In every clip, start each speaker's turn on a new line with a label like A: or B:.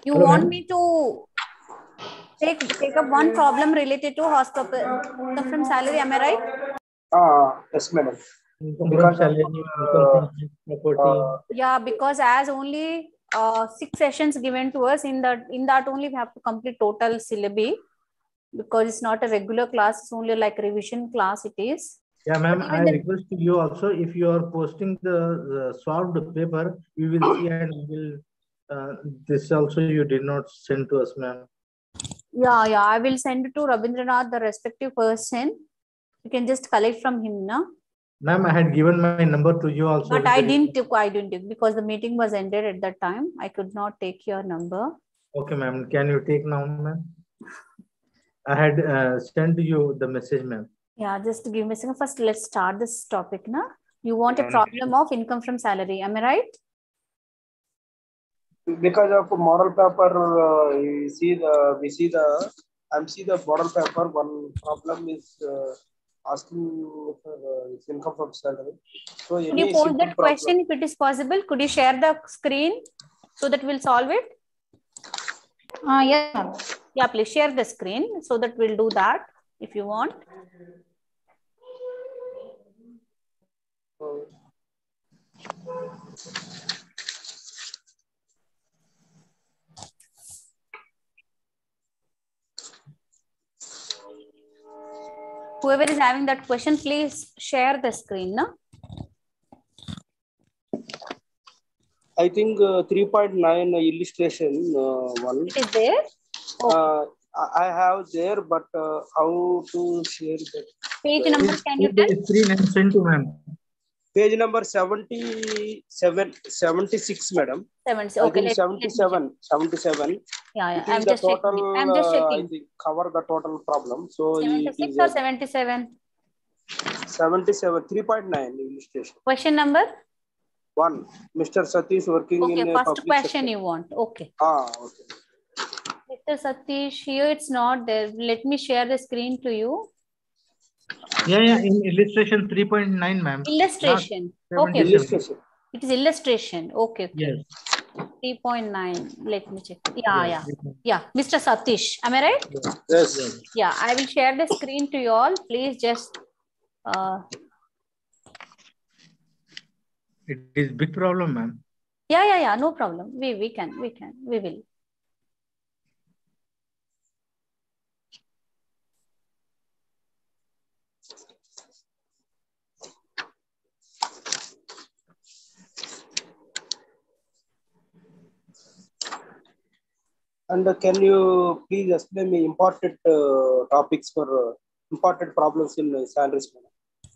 A: You
B: Hello,
A: want
B: ma'am.
A: me to take up one problem related to income from salary, am I right?
C: Yes, madam.
B: Income from
C: Because
B: salary, income from property.
A: Yeah, because as only 6 sessions given to us, in that only we have to complete total syllabi, because it's not a regular class, it's only like revision class it is.
B: Yeah, ma'am, I request you also, if you are posting the solved paper, we will see and we will, this also you did not send to us, ma'am.
A: Yeah, I will send it to Rabindranath, the respective person. You can just collect from him, na?
B: Ma'am, I had given my number to you also.
A: But I didn't take because the meeting was ended at that time. I could not take your number.
B: Okay, ma'am. Can you take now, ma'am? I had sent you the message, ma'am.
A: Yeah, just give me a second. First, let's start this topic, na? You want a problem of income from salary, am I right?
C: Because of model paper, we see the model paper. One problem is asking for income from salary. So
A: could you pose that question if it is possible? Could you share the screen so that we'll solve it? Yes, ma'am. Yeah, please share the screen so that we'll do that if you want. Whoever is having that question, please share the screen, no?
C: I think 3.9 illustration one.
A: It is there?
C: Okay. I have there, but how to share that?
A: Page number, can you tell?
B: Screen and send to ma'am.
C: Page number 76, madam.
A: 70, okay.
C: 77.
A: Yeah. I'm just checking. I'm just checking.
C: I think cover the total problem. So
A: 76 or 77?
C: 77, 3.9 illustration.
A: Question number?
C: 1. Mr. Satish working in a
A: first
C: public
A: question
C: sector.
A: You want. Okay.
C: Okay.
A: Mr. Satish, here it's not there. Let me share the screen to you.
B: Yeah, in illustration 3.9, ma'am.
A: Illustration. Okay.
C: Illustration.
A: It is illustration. Okay.
B: Yes.
A: 3.9. Let me check. Yeah. Mr. Satish, am I right?
C: Yes.
A: Yeah, I will share the screen to you all. Please just.
B: It is big problem, ma'am.
A: Yeah. No problem. We will.
C: And can you please explain me important topics for important problems in salaries?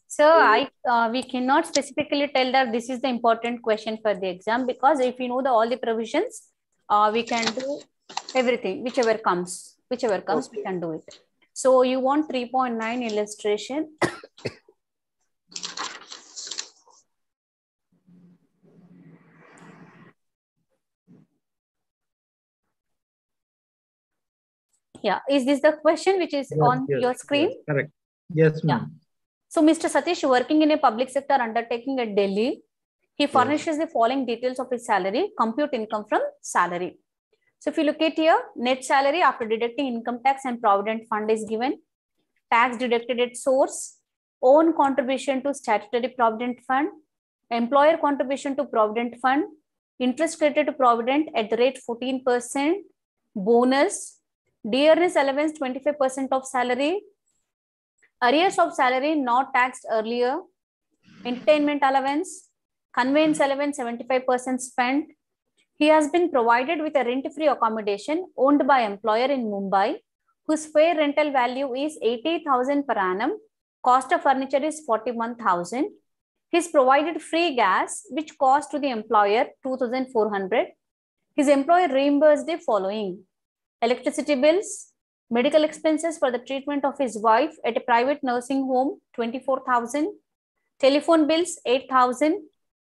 A: So we cannot specifically tell that this is the important question for the exam, because if you know all the provisions, we can do everything, whichever comes, okay. We can do it. So you want 3.9 illustration. Yeah, is this the question which is on your screen?
B: Yes, correct. Yes, ma'am.
A: Yeah. So Mr. Satish, working in a public sector undertaking at Delhi, he furnishes the following details of his salary. Compute income from salary. So if you look at here, net salary after deducting income tax and provident fund is given. Tax deducted at source. Own contribution to statutory provident fund. Employer contribution to provident fund. Interest credited to provident at the rate 14%. Bonus. Dearness allowance 25% of salary. Arrears of salary not taxed earlier. Entertainment allowance. Conveyance allowance 75% spent. He has been provided with a rent-free accommodation owned by employer in Mumbai, whose fair rental value is 80,000 per annum. Cost of furniture is 41,000. He is provided free gas, which cost to the employer 2,400. His employer reimbursed the following: electricity bills, medical expenses for the treatment of his wife at a private nursing home 24,000, telephone bills 8,000,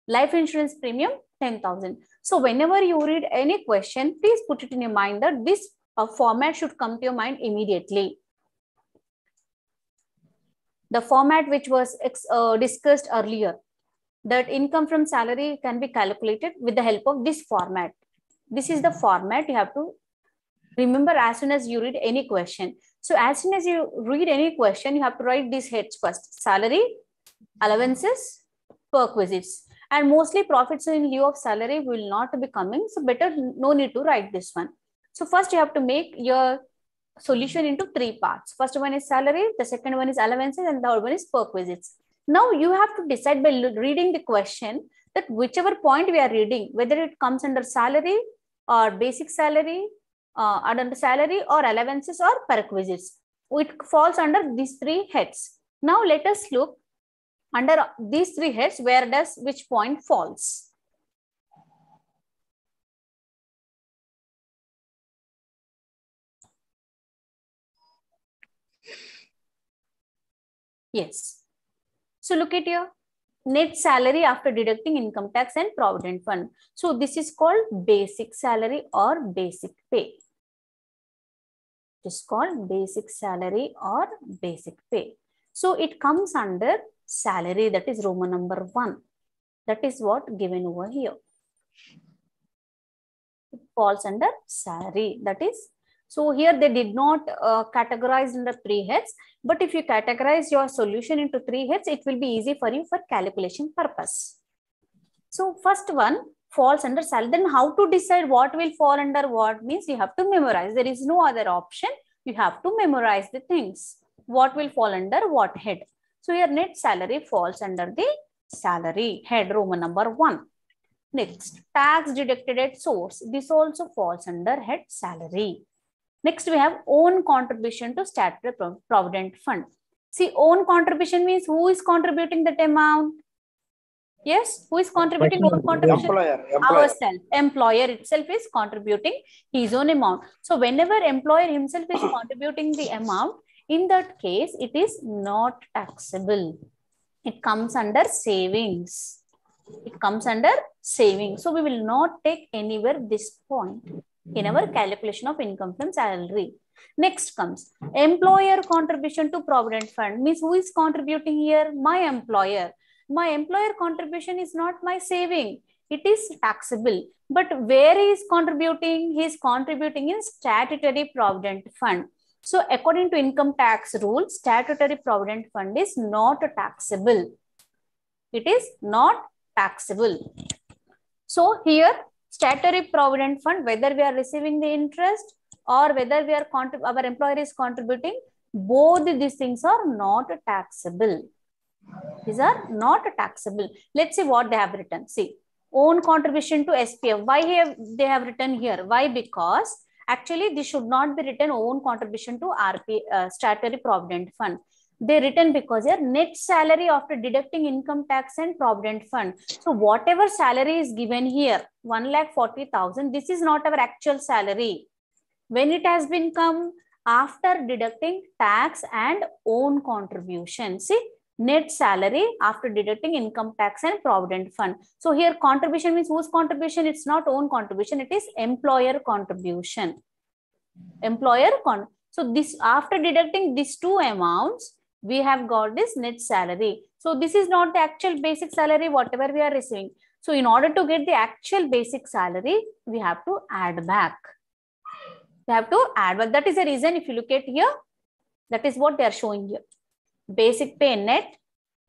A: life insurance premium 10,000. So whenever you read any question, please put it in your mind that this format should come to your mind immediately. The format which was discussed earlier, that income from salary can be calculated with the help of this format. This is the format you have to remember as soon as you read any question. So as soon as you read any question, you have to write these heads first: salary, allowances, perquisites. And mostly profits in lieu of salary will not be coming. So better no need to write this one. So first you have to make your solution into three parts. First one is salary, the second one is allowances, and the third one is perquisites. Now you have to decide by reading the question that whichever point we are reading, whether it comes under salary or basic salary, under salary or allowances or perquisites. It falls under these three heads. Now let us look under these three heads, where does which point falls? Yes. So look at your net salary after deducting income tax and provident fund. So this is called basic salary or basic pay. It is called basic salary or basic pay. So it comes under salary, that is Roman number 1. That is what given over here. It falls under salary, that is. So here they did not categorize in the three heads, but if you categorize your solution into three heads, it will be easy for you for calculation purpose. So first one falls under salary. Then how to decide what will fall under what means you have to memorize. There is no other option. You have to memorize the things. What will fall under what head. So your net salary falls under the salary head, Roman number 1. Next, tax deducted at source. This also falls under head salary. Next, we have own contribution to statutory provident fund. See, own contribution means who is contributing that amount? Yes, who is contributing own contribution?
C: Employer.
A: Ourselves. Employer itself is contributing his own amount. So whenever employer himself is contributing the amount, in that case, it is not taxable. It comes under savings. It comes under savings. So we will not take anywhere this point in our calculation of income from salary. Next comes employer contribution to provident fund. Means who is contributing here? My employer. My employer contribution is not my saving. It is taxable. But where he is contributing? He is contributing in statutory provident fund. So according to income tax rules, statutory provident fund is not taxable. It is not taxable. So here statutory provident fund, whether we are receiving the interest or whether we are our employer is contributing, both these things are not taxable. These are not taxable. Let's see what they have written. See, own contribution to SPF. Why they have written here? Why? Because actually this should not be written own contribution to statutory provident fund. They written because here net salary after deducting income tax and provident fund. So whatever salary is given here, 1,40,000, this is not our actual salary. When it has been come after deducting tax and own contribution. See, net salary after deducting income tax and provident fund. So here contribution means whose contribution? It's not own contribution. It is employer contribution. So this after deducting these two amounts, we have got this net salary. So this is not the actual basic salary, whatever we are receiving. So in order to get the actual basic salary, we have to add back. We have to add back. That is the reason if you look at here, that is what they are showing here. Basic pay net,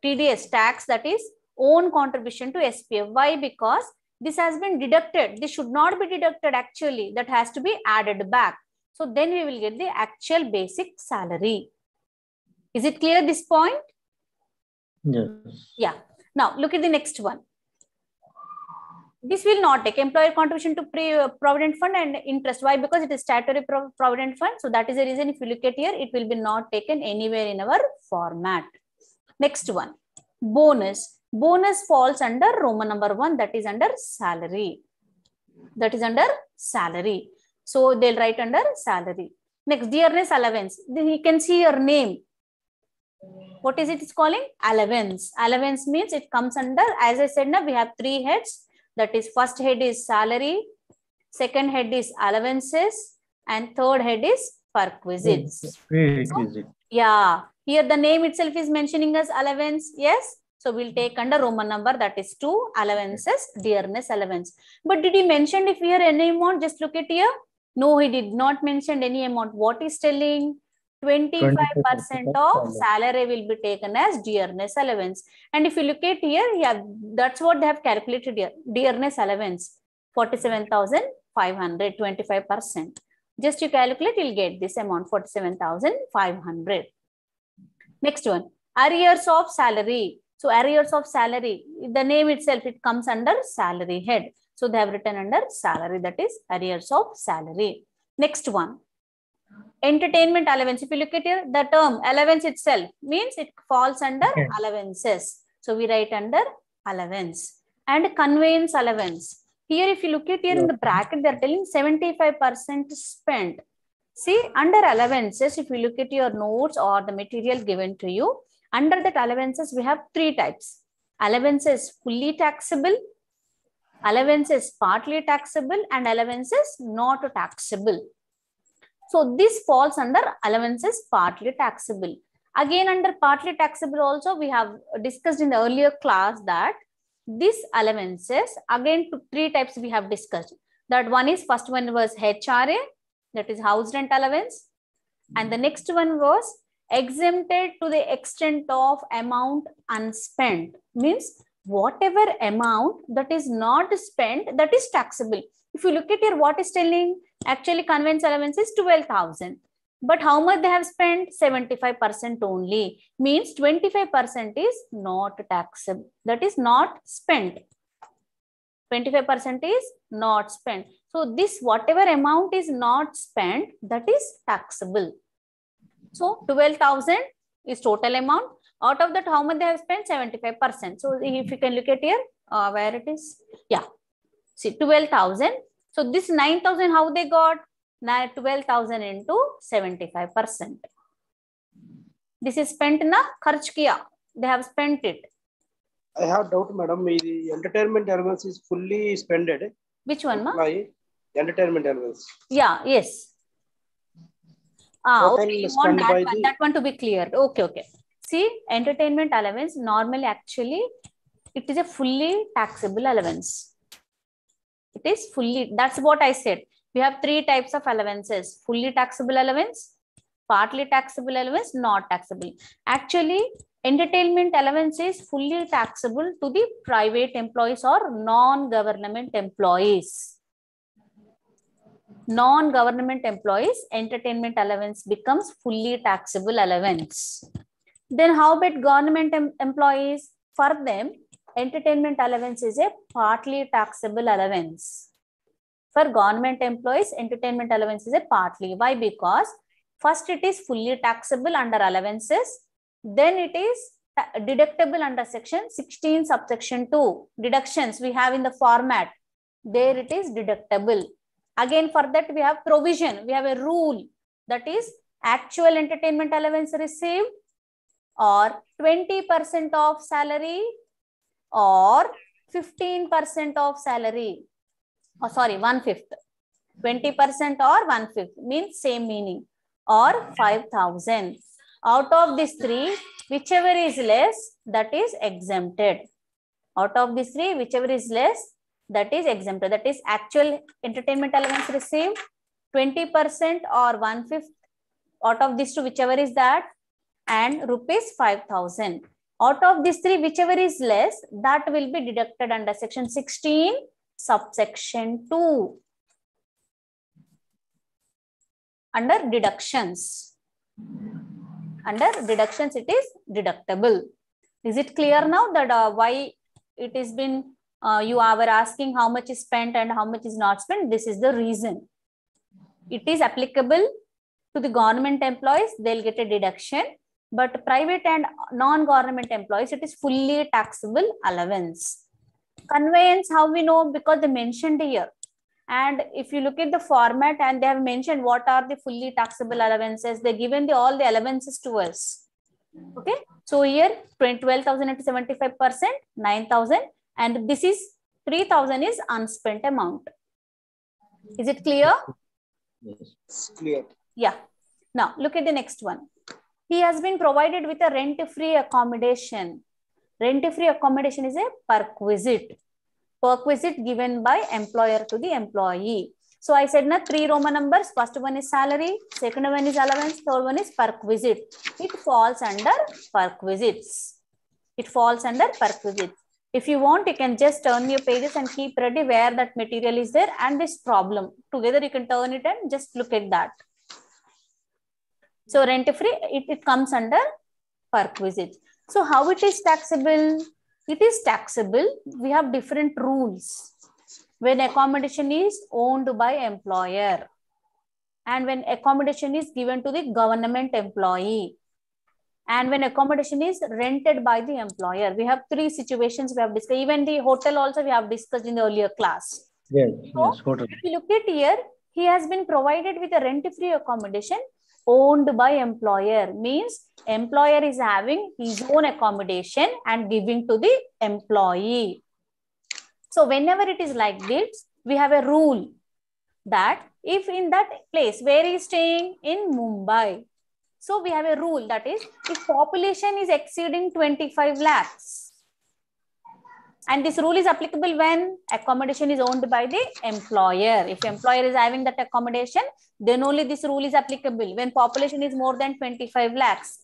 A: TDS tax, that is own contribution to SPF. Why? Because this has been deducted. This should not be deducted actually. That has to be added back. So then we will get the actual basic salary. Is it clear this point?
B: Yes.
A: Yeah. Now look at the next one. This will not take employer contribution to provident fund and interest. Why? Because it is statutory provident fund. So that is the reason if you look at here, it will be not taken anywhere in our format. Next one, bonus. Bonus falls under Roman number 1, that is under salary. That is under salary. So they'll write under salary. Next, dearness allowance. Then you can see your name. What is it? It's calling allowance. Allowance means it comes under, as I said, now we have 3 heads. That is, first head is salary, second head is allowances, and third head is perquisites.
B: Prerequisite.
A: Yeah, here the name itself is mentioning as allowance. Yes. So we'll take under Roman number, that is 2, allowances, dearness allowance. But did he mention if here any amount? Just look at here. No, he did not mention any amount. What is telling? 25% of salary will be taken as dearness allowance. And if you look at here, yeah, that's what they have calculated here. Dearness allowance, 47,500, 25%. Just you calculate, you'll get this amount, 47,500. Next one, arrears of salary. So arrears of salary, the name itself, it comes under salary head. So they have written under salary, that is arrears of salary. Next one, entertainment allowance. If you look at here, the term allowance itself means it falls under allowances. So we write under allowance. And conveyance allowance. Here, if you look at here in the bracket, they are telling 75% spent. See, under allowances, if you look at your notes or the material given to you, under that allowances, we have 3 types. Allowances fully taxable, allowances partly taxable, and allowances not taxable. So this falls under allowances partly taxable. Again, under partly taxable also, we have discussed in the earlier class that these allowances, again 3 types we have discussed. That one is, first one was HRA, that is house rent allowance. And the next one was exempted to the extent of amount unspent. Means whatever amount that is not spent, that is taxable. If you look at here, what is telling? Actually, conveyance allowance is 12,000. But how much they have spent? 75% only. Means 25% is not taxable. That is not spent. 25% is not spent. So this whatever amount is not spent, that is taxable. So 12,000 is total amount. Out of that, how much they have spent? 75%. So if you can look at here, where it is? Yeah. See, 12,000. So this 9,000, how they got? 12,000 into 75%. This is spent na kharch kiya. They have spent it.
C: I have doubt, madam. The entertainment allowance is fully spended.
A: Which one, ma?
C: Entertainment allowance.
A: Yeah, yes. Okay, you want that one to be cleared. Okay, okay. See, entertainment allowance, normally actually, it is a fully taxable allowance. It is fully, that's what I said. We have 3 types of allowances: fully taxable allowance, partly taxable allowance, not taxable. Actually, entertainment allowance is fully taxable to the private employees or non-government employees. Non-government employees, entertainment allowance becomes fully taxable allowance. Then how about government employees? For them, entertainment allowance is a partly taxable allowance. For government employees, entertainment allowance is a partly. Why? Because first it is fully taxable under allowances. Then it is deductible under section 16 subsection 2. Deductions we have in the format. There it is deductible. Again, for that we have provision. We have a rule, that is actual entertainment allowance received or 20% of salary or 15% of salary. Oh, sorry, 1/5. 20% or 1/5 means same meaning, or 5,000. Out of these 3, whichever is less, that is exempted. Out of these 3, whichever is less, that is exempted. That is actual entertainment allowance received, 20% or 1/5. Out of these 2, whichever is that, and rupees 5,000. Out of these 3, whichever is less, that will be deducted under section 16 subsection 2 under deductions. Under deductions, it is deductible. Is it clear now that why it has been, you were asking how much is spent and how much is not spent? This is the reason. It is applicable to the government employees, they'll get a deduction. But private and non-government employees, it is fully taxable allowance. Conveyance, how we know? Because they mentioned here. And if you look at the format and they have mentioned what are the fully taxable allowances, they given all the allowances to us. Okay. So here 12,000 into 75%, 9,000, and this is 3,000 is unspent amount. Is it clear?
C: Yes, it's clear.
A: Yeah. Now look at the next one. He has been provided with a rent-free accommodation. Rent-free accommodation is a perquisite. Perquisite given by employer to the employee. So I said na 3 Roman numbers. First one is salary, second one is allowance, third one is perquisite. It falls under perquisites. It falls under perquisites. If you want, you can just turn your pages and keep ready where that material is there and this problem. Together you can turn it and just look at that. So rent-free, it comes under perquisites. So how it is taxable? It is taxable. We have different rules. When accommodation is owned by employer and when accommodation is given to the government employee and when accommodation is rented by the employer. We have 3 situations we have discussed. Even the hotel also we have discussed in the earlier class.
B: Yes,
A: So,
B: yes, hotel.
A: if you look at here, he has been provided with a rent-free accommodation owned by employer. Means employer is having his own accommodation and giving to the employee. So whenever it is like this, we have a rule that if in that place where he is staying in Mumbai, so we have a rule that is if population is exceeding 25 lakhs, and this rule is applicable when accommodation is owned by the employer. If employer is having that accommodation, then only this rule is applicable. When population is more than 25 lakhs,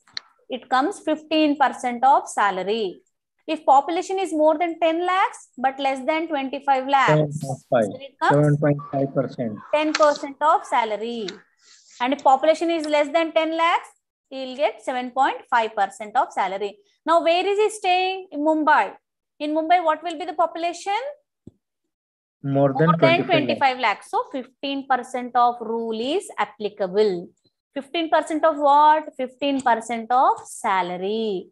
A: it comes 15% of salary. If population is more than 10 lakhs, but less than 25 lakhs,
B: 7.5%.
A: 10% of salary. And if population is less than 10 lakhs, he will get 7.5% of salary. Now, where is he staying? In Mumbai. In Mumbai, what will be the population?
B: More than
A: 25 lakhs. So, 15% of rule is applicable. 15% of what? 15% of salary.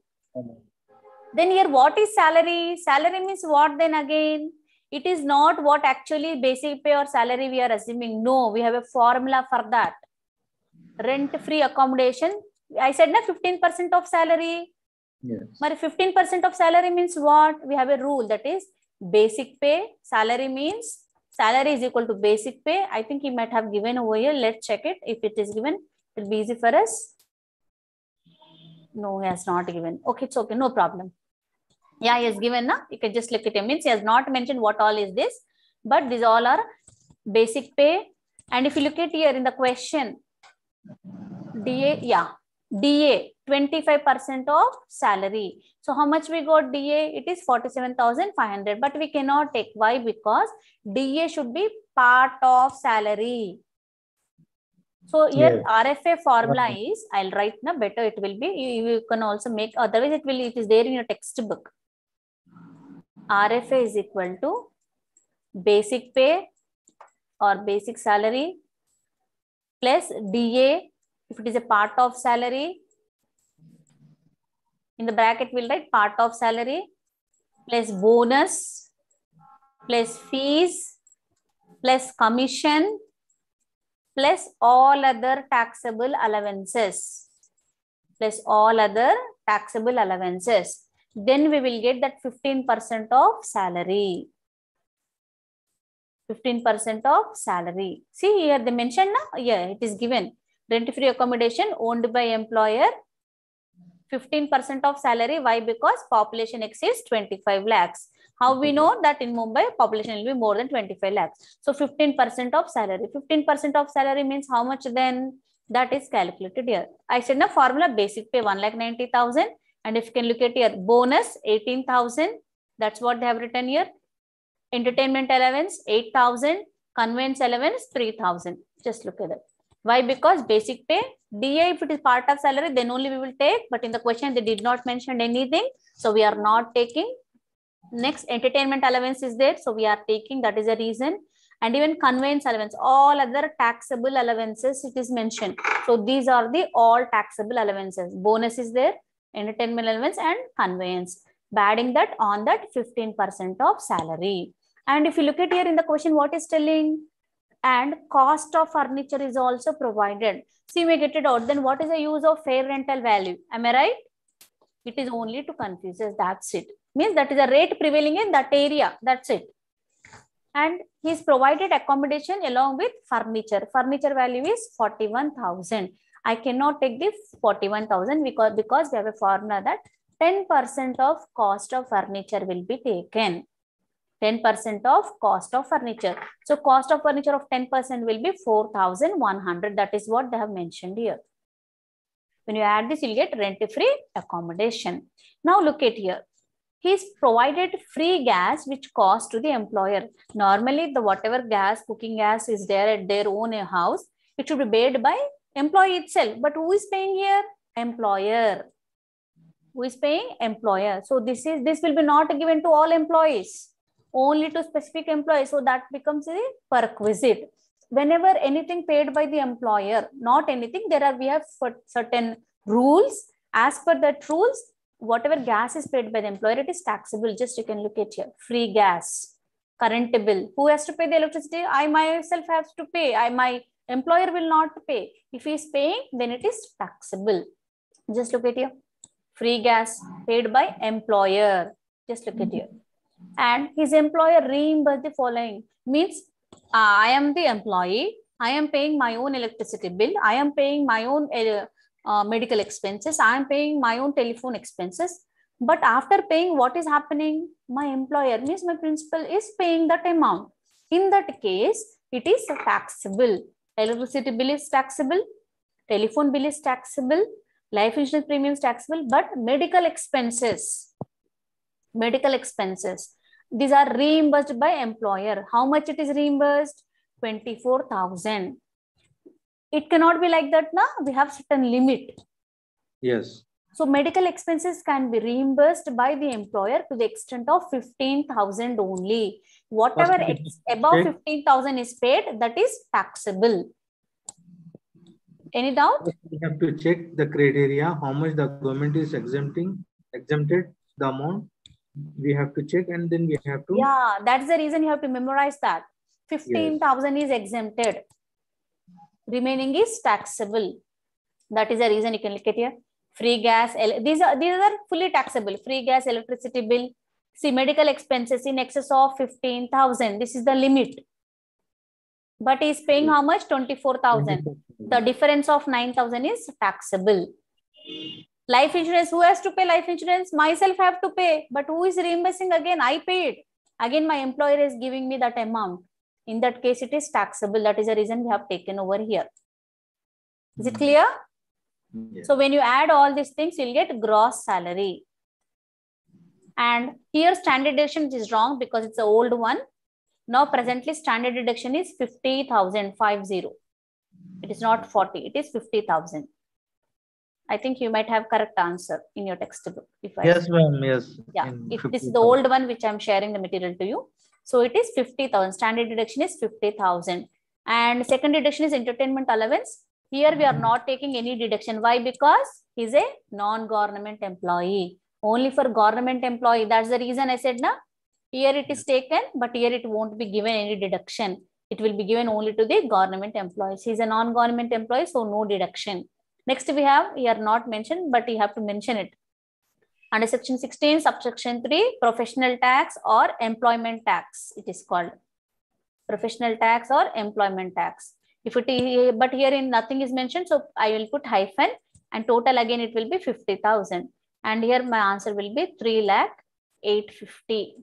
A: Then here, what is salary? Salary means what then again? It is not what actually basic pay or salary we are assuming. No, we have a formula for that. Rent-free accommodation. I said na 15% of salary.
B: Yes.
A: But 15% of salary means what? We have a rule that is basic pay. Salary means salary is equal to basic pay. I think he might have given over here. Let's check it. If it is given, it will be easy for us. No, he has not given. Okay, it's okay. No problem. Yeah, he has given. Na? You can just look at him. Means he has not mentioned what all is this. But these all are basic pay. And if you look at here in the question, DA, yeah. DA, 25% of salary. So how much we got DA? It is 47,500. But we cannot take. Why? Because DA should be part of salary. So here RFA formula is, I'll write now, better it will be. You can also make, otherwise it is there in your textbook. RFA is equal to basic pay or basic salary plus DA. If it is a part of salary, in the bracket we'll write part of salary plus bonus plus fees plus commission plus all other taxable allowances. Plus all other taxable allowances. Then we will get that 15% of salary. 15% of salary. See here they mentioned now. Yeah, it is given. Rent-free accommodation owned by employer, 15% of salary. Why? Because population exceeds 25 lakhs. How we know that in Mumbai population will be more than 25 lakhs. So 15% of salary. 15% of salary means how much then? That is calculated here. I said na formula basic pay 1,90,000. And if you can look at here, bonus 18,000. That's what they have written here. Entertainment allowance 8,000. Conveyance allowance 3,000. Just look at it. Why? Because basic pay, DA, if it is part of salary, then only we will take. But in the question, they did not mention anything. So we are not taking. Next, entertainment allowance is there. So we are taking. That is the reason. And even conveyance allowance, all other taxable allowances, it is mentioned. So these are the all taxable allowances. Bonus is there, entertainment allowance and conveyance. By adding that on that 15% of salary. And if you look at here in the question, what is telling? And cost of furniture is also provided. See, we get it out. Then what is the use of fair rental value? Am I right? It is only to confuse us. That's it. Means that is a rate prevailing in that area. That's it. And he's provided accommodation along with furniture. Furniture value is 41,000. I cannot take the 41,000 because we have a formula that 10% of cost of furniture will be taken. 10% of cost of furniture. So cost of furniture of 10% will be 4,100. That is what they have mentioned here. When you add this, you'll get rent-free accommodation. Now look at here. He's provided free gas which cost to the employer. Normally, the whatever gas, cooking gas is there at their own house, it should be paid by employee itself. But who is paying here? Employer. Who is paying? Employer. So this will be not given to all employees, only to specific employees. So that becomes a perquisite. Whenever anything paid by the employer, not anything, we have certain rules. As per that rules, whatever gas is paid by the employer, it is taxable. Just you can look at here. Free gas, current bill. Who has to pay the electricity? I myself have to pay. My employer will not pay. If he is paying, then it is taxable. Just look at here. Free gas paid by employer. Just look at here. And his employer reimbursed the following. Means I am the employee. I am paying my own electricity bill. I am paying my own medical expenses. I am paying my own telephone expenses. But after paying, what is happening? My employer, means my principal, is paying that amount. In that case, it is taxable. Electricity bill is taxable. Telephone bill is taxable. Life insurance premium is taxable. But medical expenses, these are reimbursed by employer. How much it is reimbursed? 24,000. It cannot be like that, na? We have certain limit.
B: Yes.
A: So medical expenses can be reimbursed by the employer to the extent of 15,000 only. Whatever above 15,000 is paid, that is taxable. Any doubt?
B: We have to check the criteria, how much the government is exempted the amount. We have to check, and then we have to.
A: Yeah, that's the reason you have to memorize that. 15,000 is exempted. Remaining is taxable. That is the reason you can look at here. Free gas, these are fully taxable. Free gas, electricity bill. See, medical expenses in excess of 15,000. This is the limit. But he is paying how much? 24,000. The difference of 9,000 is taxable. Life insurance, who has to pay life insurance? Myself have to pay. But who is reimbursing again? I paid. Again, my employer is giving me that amount. In that case, it is taxable. That is the reason we have taken over here. Is it clear? Yeah. So when you add all these things, you'll get gross salary. And here standard deduction is wrong because it's the old one. Now presently standard deduction is 50,000, 50. It is not 40, it is 50,000. I think you might have correct answer in your textbook.
B: Yes, ma'am. Yes.
A: Yeah. If this is the old one, which I'm sharing the material to you. So it is 50,000. Standard deduction is 50,000. And second deduction is entertainment allowance. Here we are not taking any deduction. Why? Because he's a non-government employee. Only for government employee. That's the reason I said, na, here it is taken, but here it won't be given any deduction. It will be given only to the government employees. He's a non-government employee, so no deduction. Next we have, here not mentioned, but you have to mention it. Under section 16, subsection 3, professional tax or employment tax, it is called. Professional tax or employment tax. If it is, but here in nothing is mentioned, so I will put hyphen and total again it will be 50,000. And here my answer will be 3,08,50.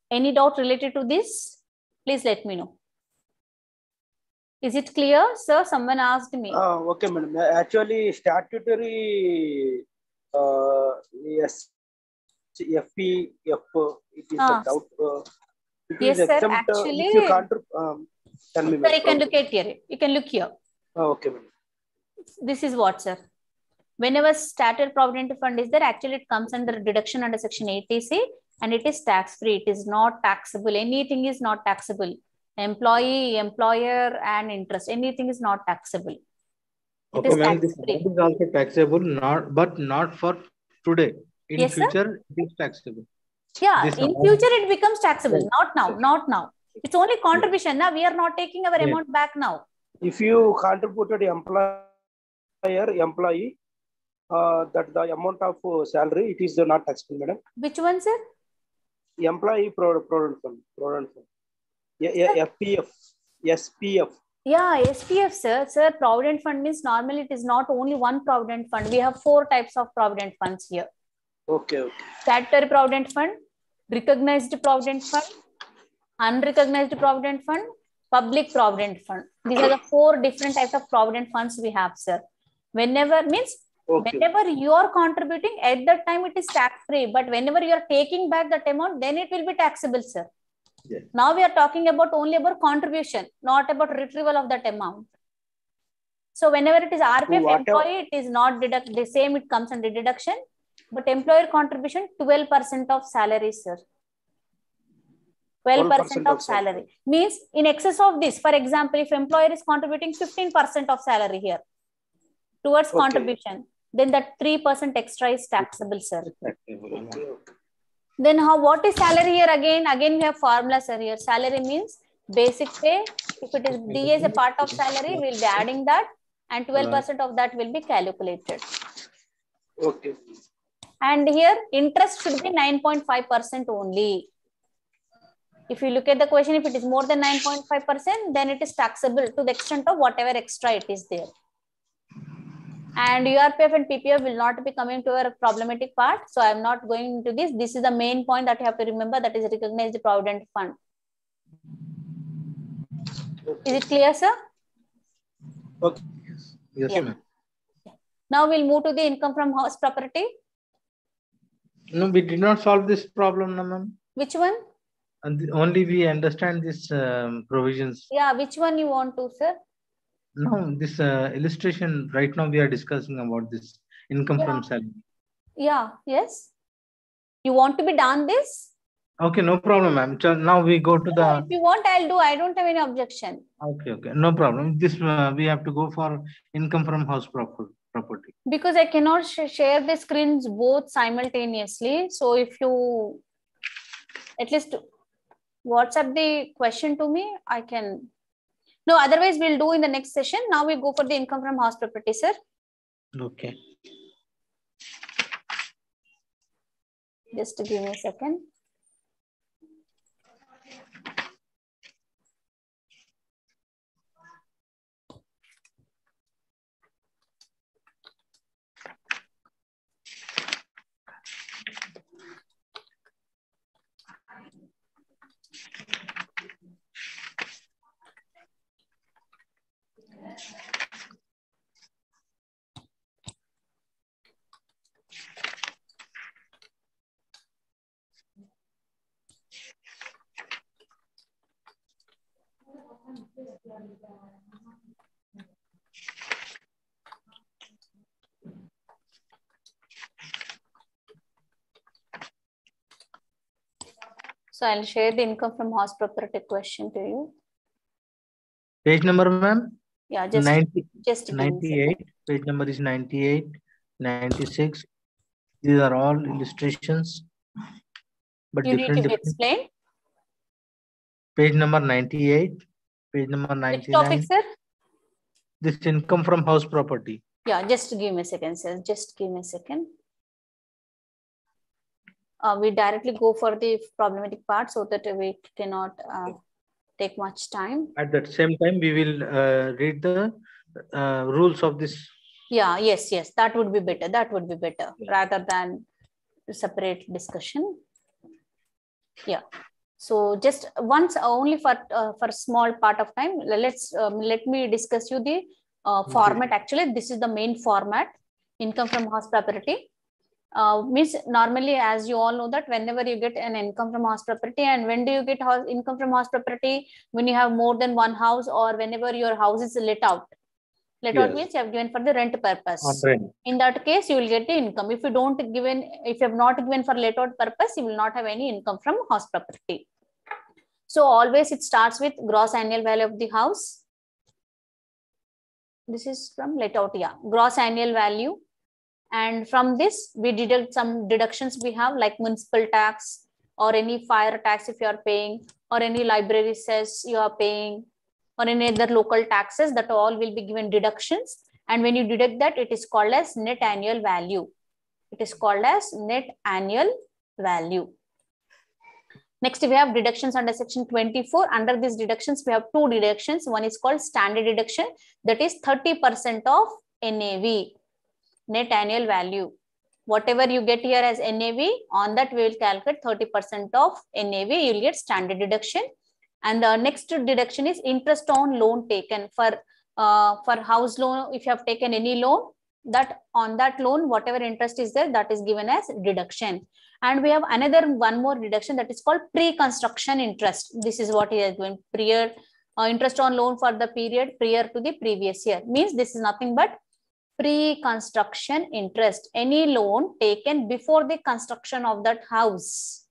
A: Any doubt related to this? Please let me know. Is it clear, sir? Someone asked me.
C: Okay, madam. Actually, statutory yes, FP, it is a doubt.
A: Yes, sir. Actually,
C: if you can't, tell me.
A: Sir, you can look at here. You can look here.
C: Okay, madam.
A: This is what, sir. Whenever statutory provident fund is there, actually it comes under deduction under section 80C and it is tax free. It is not taxable. Anything is not taxable. Employee, employer, and interest. Anything is not taxable. It is tax free.
B: It is also taxable, but not for today. In
A: yes,
B: future,
A: sir?
B: it is taxable.
A: Yeah, in future it becomes taxable. Not now. Not now. It's only contribution. Now we are not taking our amount back now.
C: If you contributed employee, that the amount of salary, it is not taxable, madam.
A: Which one, sir?
C: Employee provident fund. FPF, SPF.
A: Yeah, SPF, sir. Sir, provident fund means normally it is not only one provident fund. We have 4 types of provident funds here.
C: Okay.
A: Statutory provident fund, recognized provident fund, unrecognized provident fund, public provident fund. These are the 4 different types of provident funds we have, sir. Whenever you are contributing, at that time it is tax free, but whenever you are taking back that amount, then it will be taxable, sir.
B: Yes.
A: Now we are talking about only about contribution, not about retrieval of that amount. So whenever it is RPF employee, it is not deduct the same, it comes under deduction, but employer contribution 12% of salary, sir. 12% of salary means in excess of this. For example, if employer is contributing 15% of salary here towards contribution, then that 3% extra is taxable, sir. Then what is salary here? Again we have formula, sir. Here salary means basic pay. If it is DA is a part of salary, we'll be adding that, and 12% of that will be calculated.
C: Okay.
A: And here interest should be 9.5% only. If you look at the question, if it is more than 9.5%, then it is taxable to the extent of whatever extra it is there. And URPF and PPF will not be coming to a problematic part. So I'm not going into this. This is the main point that you have to remember, that is recognized provident fund. Is it clear, sir?
C: Okay.
B: Yes,
A: yeah.
B: ma'am.
A: Now we'll move to the income from house property.
B: No, we did not solve this problem, no, ma'am.
A: Which one?
B: And only we understand this provisions.
A: Yeah, which one you want to, sir?
B: No, this illustration right now we are discussing about this income from salary.
A: Yeah, yes. You want to be done this?
B: Okay, no problem, ma'am. So now we go to the.
A: If you want, I'll do. I don't have any objection.
B: Okay, no problem. This we have to go for income from house property.
A: Because I cannot share the screens both simultaneously. So if you at least WhatsApp the question to me, I can. No, otherwise we'll do in the next session. Now we go for the income from house property, sir.
B: Okay.
A: Just to give me a second. So I'll share the income from house property question to you.
B: Page number, ma'am?
A: Yeah, just
B: 98. Page number is 98, 96. These are all illustrations, but
A: you
B: different.
A: Need to explain.
B: Page number 98. Page number 99.
A: Which topic, sir?
B: This income from house property.
A: Yeah, just give me a second, sir. Just give me a second. We directly go for the problematic part so that we cannot take much time.
B: At that same time, we will read the rules of this.
A: Yeah, yes. That would be better. That would be better rather than separate discussion. Yeah. So just once only for a small part of time, let me discuss you the format. Actually, this is the main format, income from house property. Means normally, as you all know, that whenever you get an income from house property, and when do you get income from house property? When you have more than one house, or whenever your house is let out. Let out means you have given for the rent purpose. In that case, you will get the income. If you have not given for let out purpose, you will not have any income from house property. So always it starts with gross annual value of the house. This is from let out, gross annual value. And from this, we deduct some deductions we have, like municipal tax or any fire tax if you are paying, or any library cess you are paying, or any other local taxes, that all will be given deductions. And when you deduct that, it is called as net annual value. It is called as net annual value. Next, we have deductions under section 24. Under these deductions, we have two deductions. One is called standard deduction, that is 30% of NAV, net annual value. Whatever you get here as NAV, on that we will calculate 30% of NAV, you will get standard deduction. And the next deduction is interest on loan taken. For house loan, if you have taken any loan, that on that loan, whatever interest is there, that is given as deduction. And we have one more deduction, that is called pre-construction interest. This is what he has given, prior interest on loan for the period prior to the previous year. Means this is nothing but pre-construction interest. Any loan taken before the construction of that house.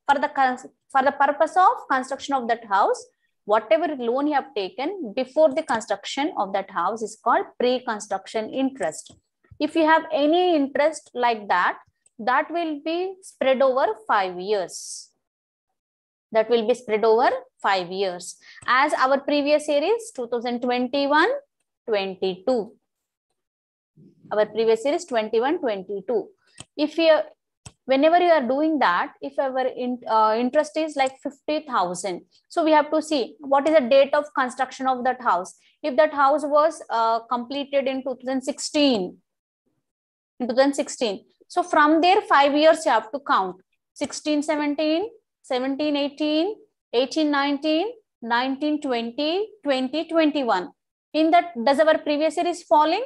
A: For the purpose of construction of that house, whatever loan you have taken before the construction of that house is called pre-construction interest. If you have any interest like that, that will be spread over 5 years. That will be spread over 5 years. As our previous year is 2021-22. Our previous year is 21-22. If you, whenever you are doing that, if our interest is like 50,000, so we have to see what is the date of construction of that house. If that house was completed in 2016, so from there 5 years you have to count. 16-17, 17-18, 18-19, 19-20, 20-21. In that, does our previous year is falling?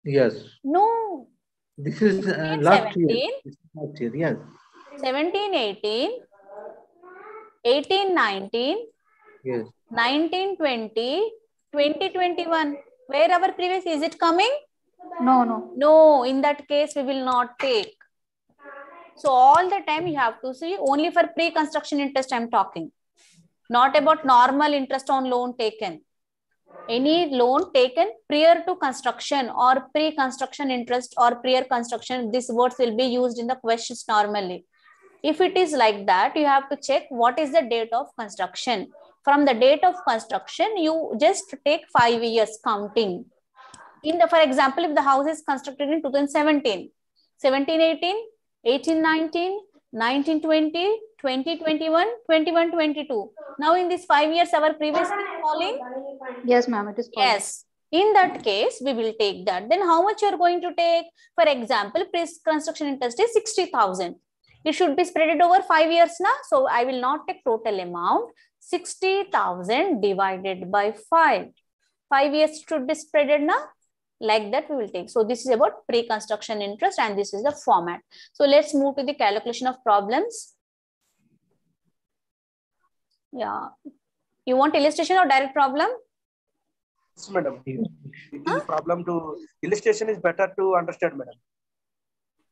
B: Yes.
A: No.
B: This is last year. Last year, yes.
A: 17-18, 18-19,
B: yes.
A: 19-20, 20-21. Where our previous, is it coming?
D: No.
A: No, in that case, we will not take. So all the time you have to see, only for pre-construction interest I am talking. Not about normal interest on loan taken. Any loan taken prior to construction or pre-construction interest or prior construction, these words will be used in the questions normally. If it is like that, you have to check what is the date of construction. From the date of construction, you just take 5 years counting. For example, if the house is constructed in 2017, 17-18, 18-19, 19-20, 20-21, 21-22. Now in these 5 years, our previous is falling?
D: Yes, ma'am, it is falling.
A: Yes. In that case, we will take that. Then how much you are going to take? For example, pre-construction interest is 60,000. It should be spread over 5 years now. So I will not take total amount. 60,000 divided by 5. 5 years should be spread now. Like that we will take. So this is about pre-construction interest and this is the format. So let's move to the calculation of problems. Yeah. You want illustration or direct problem?
C: Yes, madam. Problem to illustration is better to understand, madam.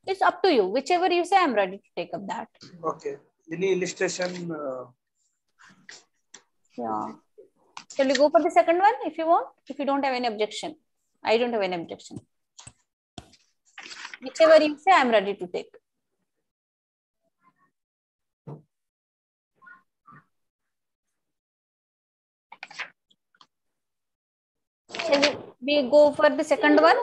A: It's up to you. Whichever you say, I'm ready to take up that.
C: Okay. Any illustration?
A: Yeah. Shall we go for the second one if you want? If you don't have any objection. I don't have any objection. Whichever you say, I'm ready to take. Shall we go for the second one?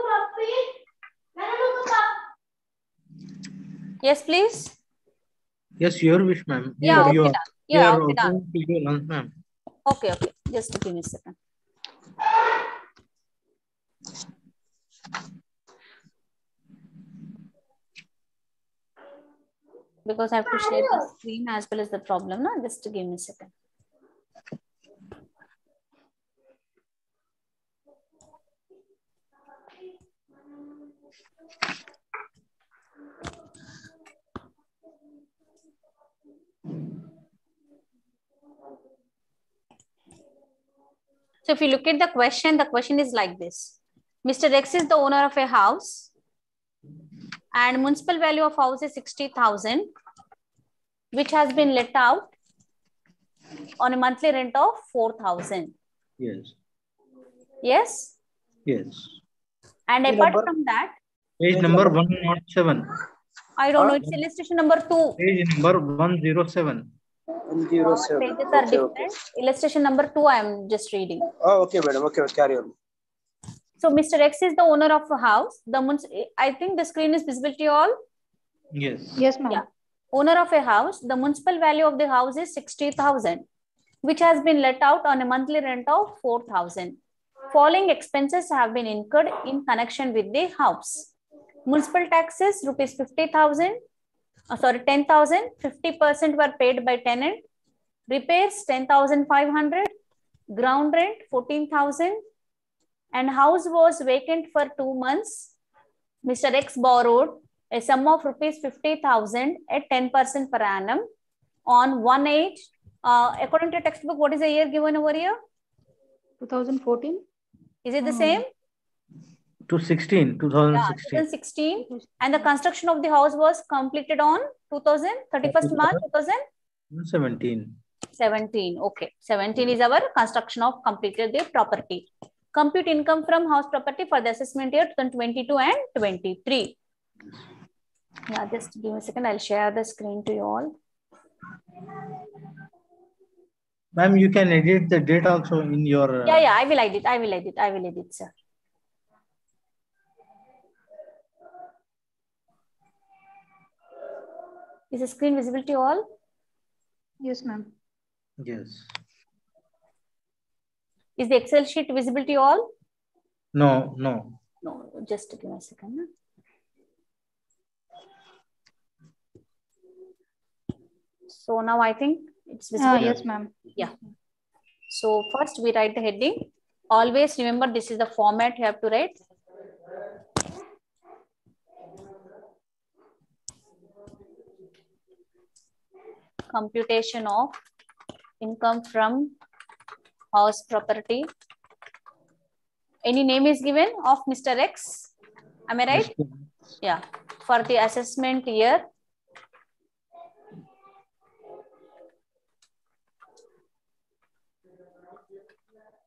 A: Yes, please.
B: Yes, your wish, ma'am.
A: Yeah, okay, done. Yeah, okay, done.
B: Ma'am.
A: Okay. Just give me a second. Because I have to share the screen as well as the problem. No? Just give me a second. So if you look at the question is like this. Mr. X is the owner of a house and municipal value of house is 60,000, which has been let out on a monthly rent of 4,000.
B: Yes.
A: Yes?
B: Yes.
A: And apart from that,
B: page number 107.
A: I don't know, it's illustration number 2.
B: Page number 107.
C: 107.
A: Pages are different. Illustration number 2, I am just reading.
C: Oh, okay, madam. Okay, carry on.
A: So Mr. X is the owner of a house. I think the screen is visible to you all.
B: Yes.
D: Yes, ma'am.
A: Yeah. owner of a house, the municipal value of the house is 60,000, which has been let out on a monthly rent of 4,000. Following expenses have been incurred in connection with the house. Municipal taxes rupees 50,000, 10,000, 50% were paid by tenant. Repairs 10,500, ground rent 14,000, and house was vacant for 2 months. Mr. X borrowed a sum of rupees 50,000 at 10% per annum on 1/8. According to textbook, what is the year given over here?
D: 2014.
A: Is it the same?
B: 2016.
A: Yeah, 2016. And the construction of the house was completed on 31st March 2017. 17. Okay. 17 is our construction of completed the property. Compute income from house property for the assessment year 2022 and 23. Yeah, just give me a second. I'll share the screen to you all.
B: Ma'am, you can edit the date also in your...
A: Yeah, I will edit, sir. Is the screen visible to you all?
D: Yes, ma'am.
B: Yes.
A: Is the Excel sheet visible to you all?
B: No.
A: No, just give me a second. So now I think it's visible.
D: Yes, ma'am.
A: Yeah. So first we write the heading. Always remember this is the format you have to write. Computation of income from house property. Any name is given of Mr. X? Am I right? Yeah. For the assessment year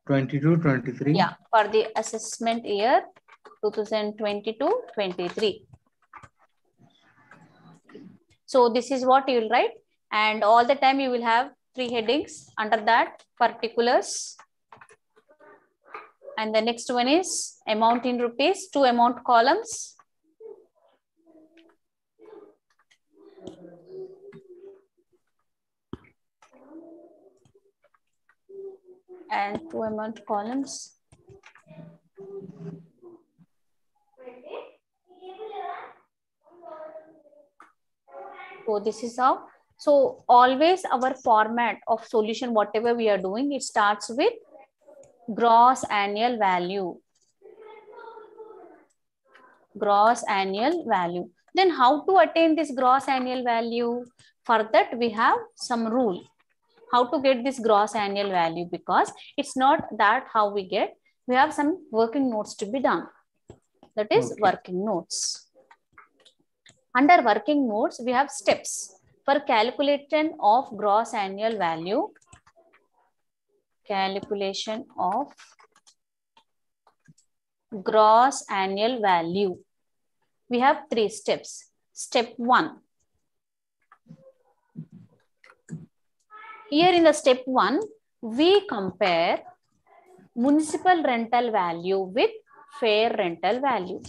B: 22-23.
A: Yeah, for the assessment year 2022-23. So this is what you will write, and all the time you will have 3 headings under that: particulars, and the next one is amount in rupees, 2 amount columns, and 2 amount columns. So this is how. So always our format of solution, whatever we are doing, it starts with gross annual value. Gross annual value. Then how to attain this gross annual value? For that we have some rule. How to get this gross annual value, because it's not that how we get. We have some working notes to be done. That is working notes. Under working notes, we have steps for calculation of gross annual value. Calculation of gross annual value. We have 3 steps. Step 1. Here in the step 1, we compare municipal rental value with fair rental value.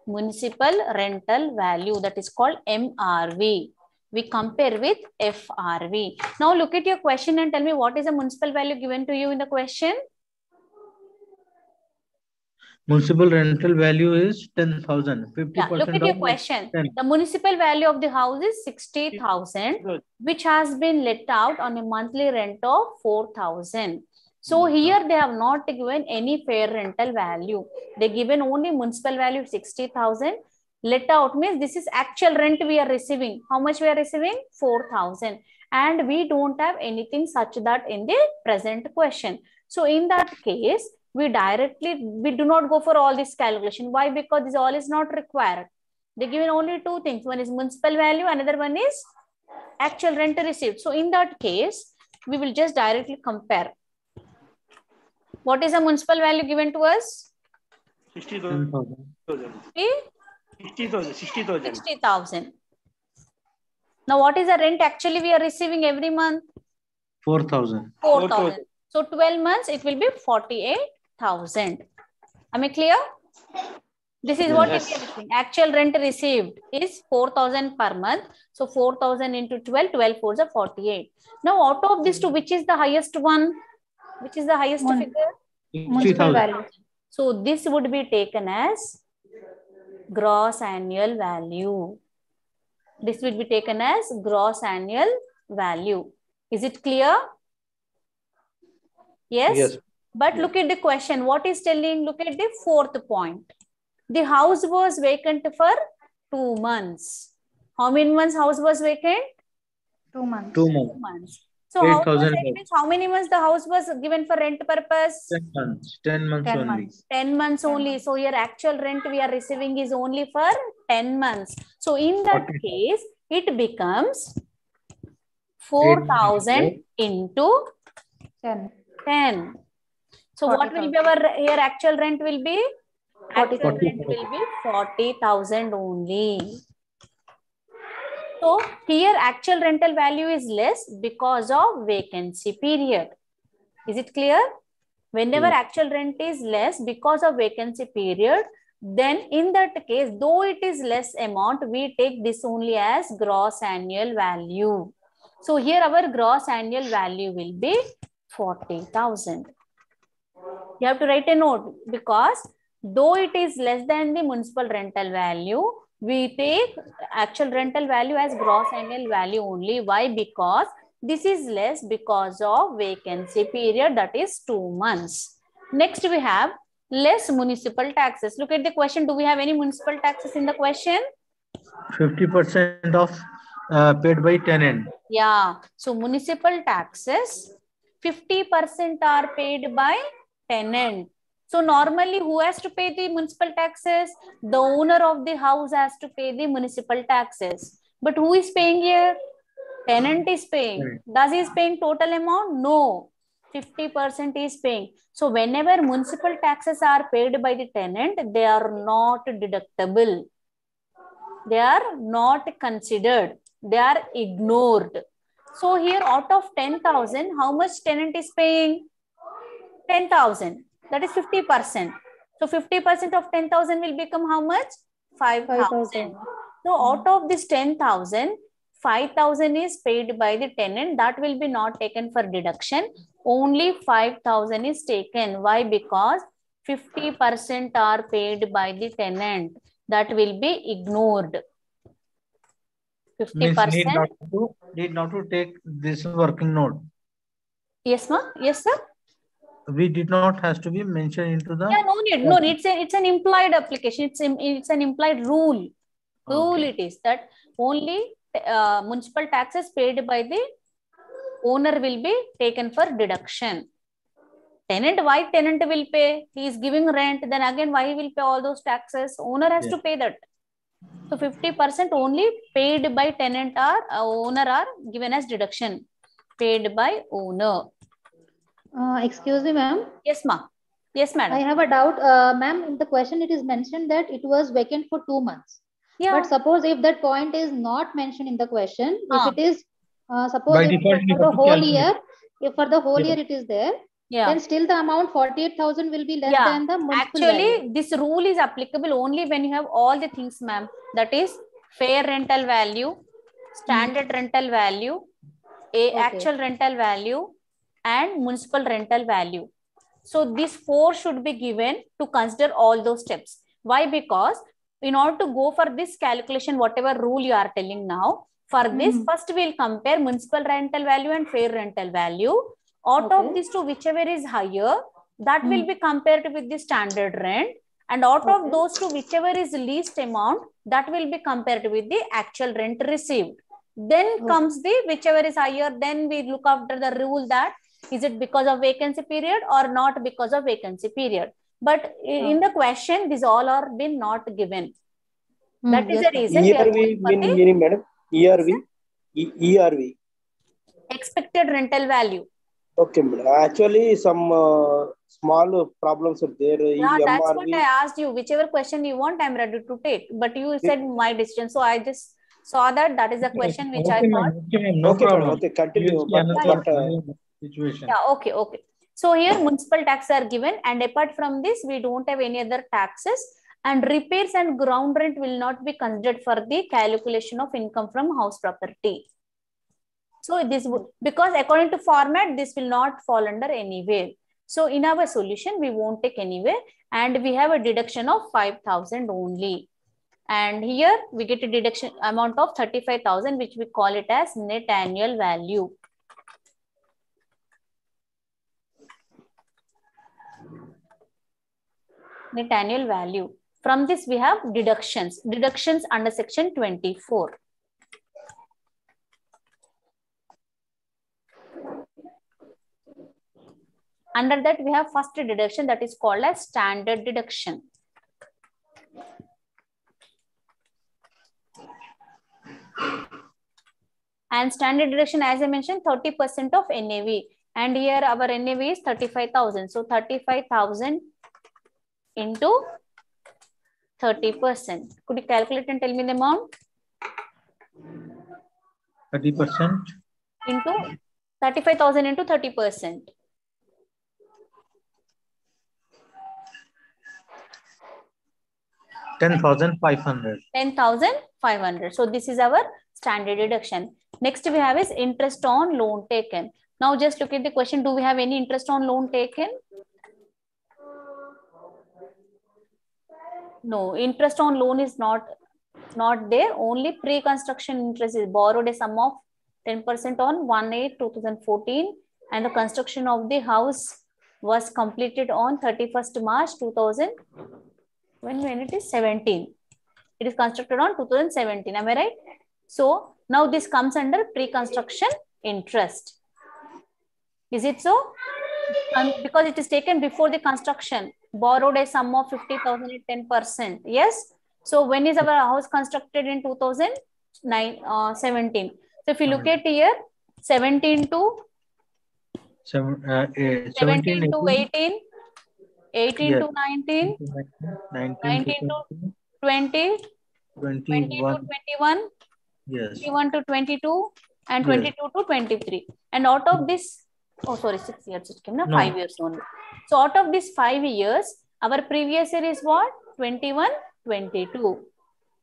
A: Municipal rental value, that is called MRV. We compare with FRV. Now look at your question and tell me what is the municipal value given to you in the question?
B: Municipal rental value is 10,000. 50%.
A: Yeah, look at your question. 10. The municipal value of the house is 60,000, which has been let out on a monthly rent of 4,000. So here they have not given any fair rental value. They given only municipal value of 60,000. Let out means this is actual rent we are receiving. How much we are receiving? 4,000. And we don't have anything such that in the present question. So in that case, we do not go for all this calculation. Why? Because this all is not required. They given only 2 things. One is municipal value, another one is actual rent received. So in that case, we will just directly compare. What is the municipal value given to us?
C: 60,000.
A: 60,000. Now what is the rent actually we are receiving every month?
B: 4,000.
A: 4,000. So 12 months it will be 48,000. Am I clear? This is what
C: Yes.
A: it is. Actual rent received is 4,000 per month. So 4,000 into 12, 12 4s are 48. Now out of these two, which is the highest one? Which is the highest figure?
D: Municipal value.
A: So this would be taken as gross annual value. This will be taken as gross annual value. Is it clear? Yes?
B: Yes.
A: But look at the question. What is telling? Look at the fourth point. The house was vacant for 2 months. How many months house was vacant?
D: 2 months.
B: 2
A: 2
B: months.
A: months. So house was
B: 8,000
A: vacant means how many months the house was given for rent purpose?
B: 10 months. 10 months
D: 10
B: only.
D: months.
A: 10 months only. So your actual rent we are receiving is only for 10 months. So in that case, it becomes 4,000 into
D: 10.
A: 10. So what will be our here actual rent will be? Actual rent will be 40,000 only. So here actual rental value is less because of vacancy period. Is it clear? Whenever actual rent is less because of vacancy period, then in that case, though it is less amount, we take this only as gross annual value. So here our gross annual value will be 40,000. You have to write a note because though it is less than the municipal rental value, we take actual rental value as gross annual value only. Why? Because this is less because of vacancy period, that is 2 months. Next we have less municipal taxes. Look at the question. Do we have any municipal taxes in the question?
B: 50% of paid by tenant.
A: Yeah. So municipal taxes, 50% are paid by tenant. So normally who has to pay the municipal taxes? The owner of the house has to pay the municipal taxes. But who is paying here? Tenant is paying. Does he is paying total amount? No. 50% is paying. So whenever municipal taxes are paid by the tenant, they are not deductible. They are not considered. They are ignored. So here out of 10,000, how much tenant is paying? 10,000. That is 50%. So 50% of 10,000 will become how much? 5,000. So out of this 10,000, 5,000 is paid by the tenant. That will be not taken for deduction. Only 5,000 is taken. Why? Because 50% are paid by the tenant. That will be ignored. 50%.
B: Need not to take this working note.
A: Yes, ma? Yes, sir?
B: We did not has to be mentioned into the.
A: Yeah, no need. No need. It's an implied application. It's an implied rule. Rule it is that only municipal taxes paid by the owner will be taken for deduction. Tenant, why tenant will pay? He is giving rent. Then again, why he will pay all those taxes? Owner has to pay that. So 50% only paid by tenant or owner are given as deduction. Paid by owner.
D: Excuse me, ma'am.
A: Yes, ma. Yes, madam.
D: I have a doubt. Ma'am, in the question it is mentioned that it was vacant for 2 months.
A: Yeah.
D: But suppose if that point is not mentioned in the question, if it is, suppose
B: By
D: if
B: default,
D: for the whole year, if for the whole year it is there, then still the amount 48,000 will be less than the municipal value.
A: This rule is applicable only when you have all the things, ma'am. That is fair rental value, standard rental value, actual rental value, and municipal rental value. So these 4 should be given to consider all those steps. Why? Because in order to go for this calculation, whatever rule you are telling now, for this, first we'll compare municipal rental value and fair rental value. Out of these two, whichever is higher, that will be compared with the standard rent. And out of those two, whichever is least amount, that will be compared with the actual rent received. Then comes the whichever is higher, then we look after the rule that is it because of vacancy period or not because of vacancy period. But in the question, these all are been not given. That is the reason we are going for the
C: madam. ERV.
A: Expected rental value.
C: Okay, madam. Actually, some small problems are there.
A: Yeah, that's what I asked you. Whichever question you want, I'm ready to take. But you said my decision, so I just saw that is the question which I thought.
B: No problem.
C: Okay, continue.
B: Situation.
A: Yeah, okay. So here municipal taxes are given, and apart from this, we don't have any other taxes. And repairs and ground rent will not be considered for the calculation of income from house property. So this would, because according to format, this will not fall under anywhere. So in our solution, we won't take anywhere, and we have a deduction of 5,000 only. And here we get a deduction amount of 35,000, which we call it as net annual value. Net annual value. From this, we have deductions. Deductions under section 24. Under that, we have first deduction that is called as standard deduction. And standard deduction, as I mentioned, 30% of NAV. And here our NAV is 35,000. So 35,000 into 30%. Could you calculate and tell me the amount?
B: 30%?
A: Into 35,000 into 30%.
B: 10,500.
A: 10,500. So this is our standard deduction. Next we have is interest on loan taken. Now just look at the question. Do we have any interest on loan taken? No, interest on loan is not there. Only pre-construction interest is borrowed a sum of 10% on 1/8/2014, and the construction of the house was completed on 31st March 2000. When it is 17. It is constructed on 2017. Am I right? So now this comes under pre-construction interest. Is it so? Because it is taken before the construction, borrowed a sum of 50,000 at 10%. Yes. So when is our house constructed in 2017? So if you look at here, 17 to 17 to 18, 18
B: yes.
A: to 19, 19 to 20, 20 to 21,
B: yes.
A: 21 to 22, and 22 yes. to 23. And out of this, oh sorry, 6 years, it came, no? 5 years only. So out of these 5 years, our previous year is what? 21, 22.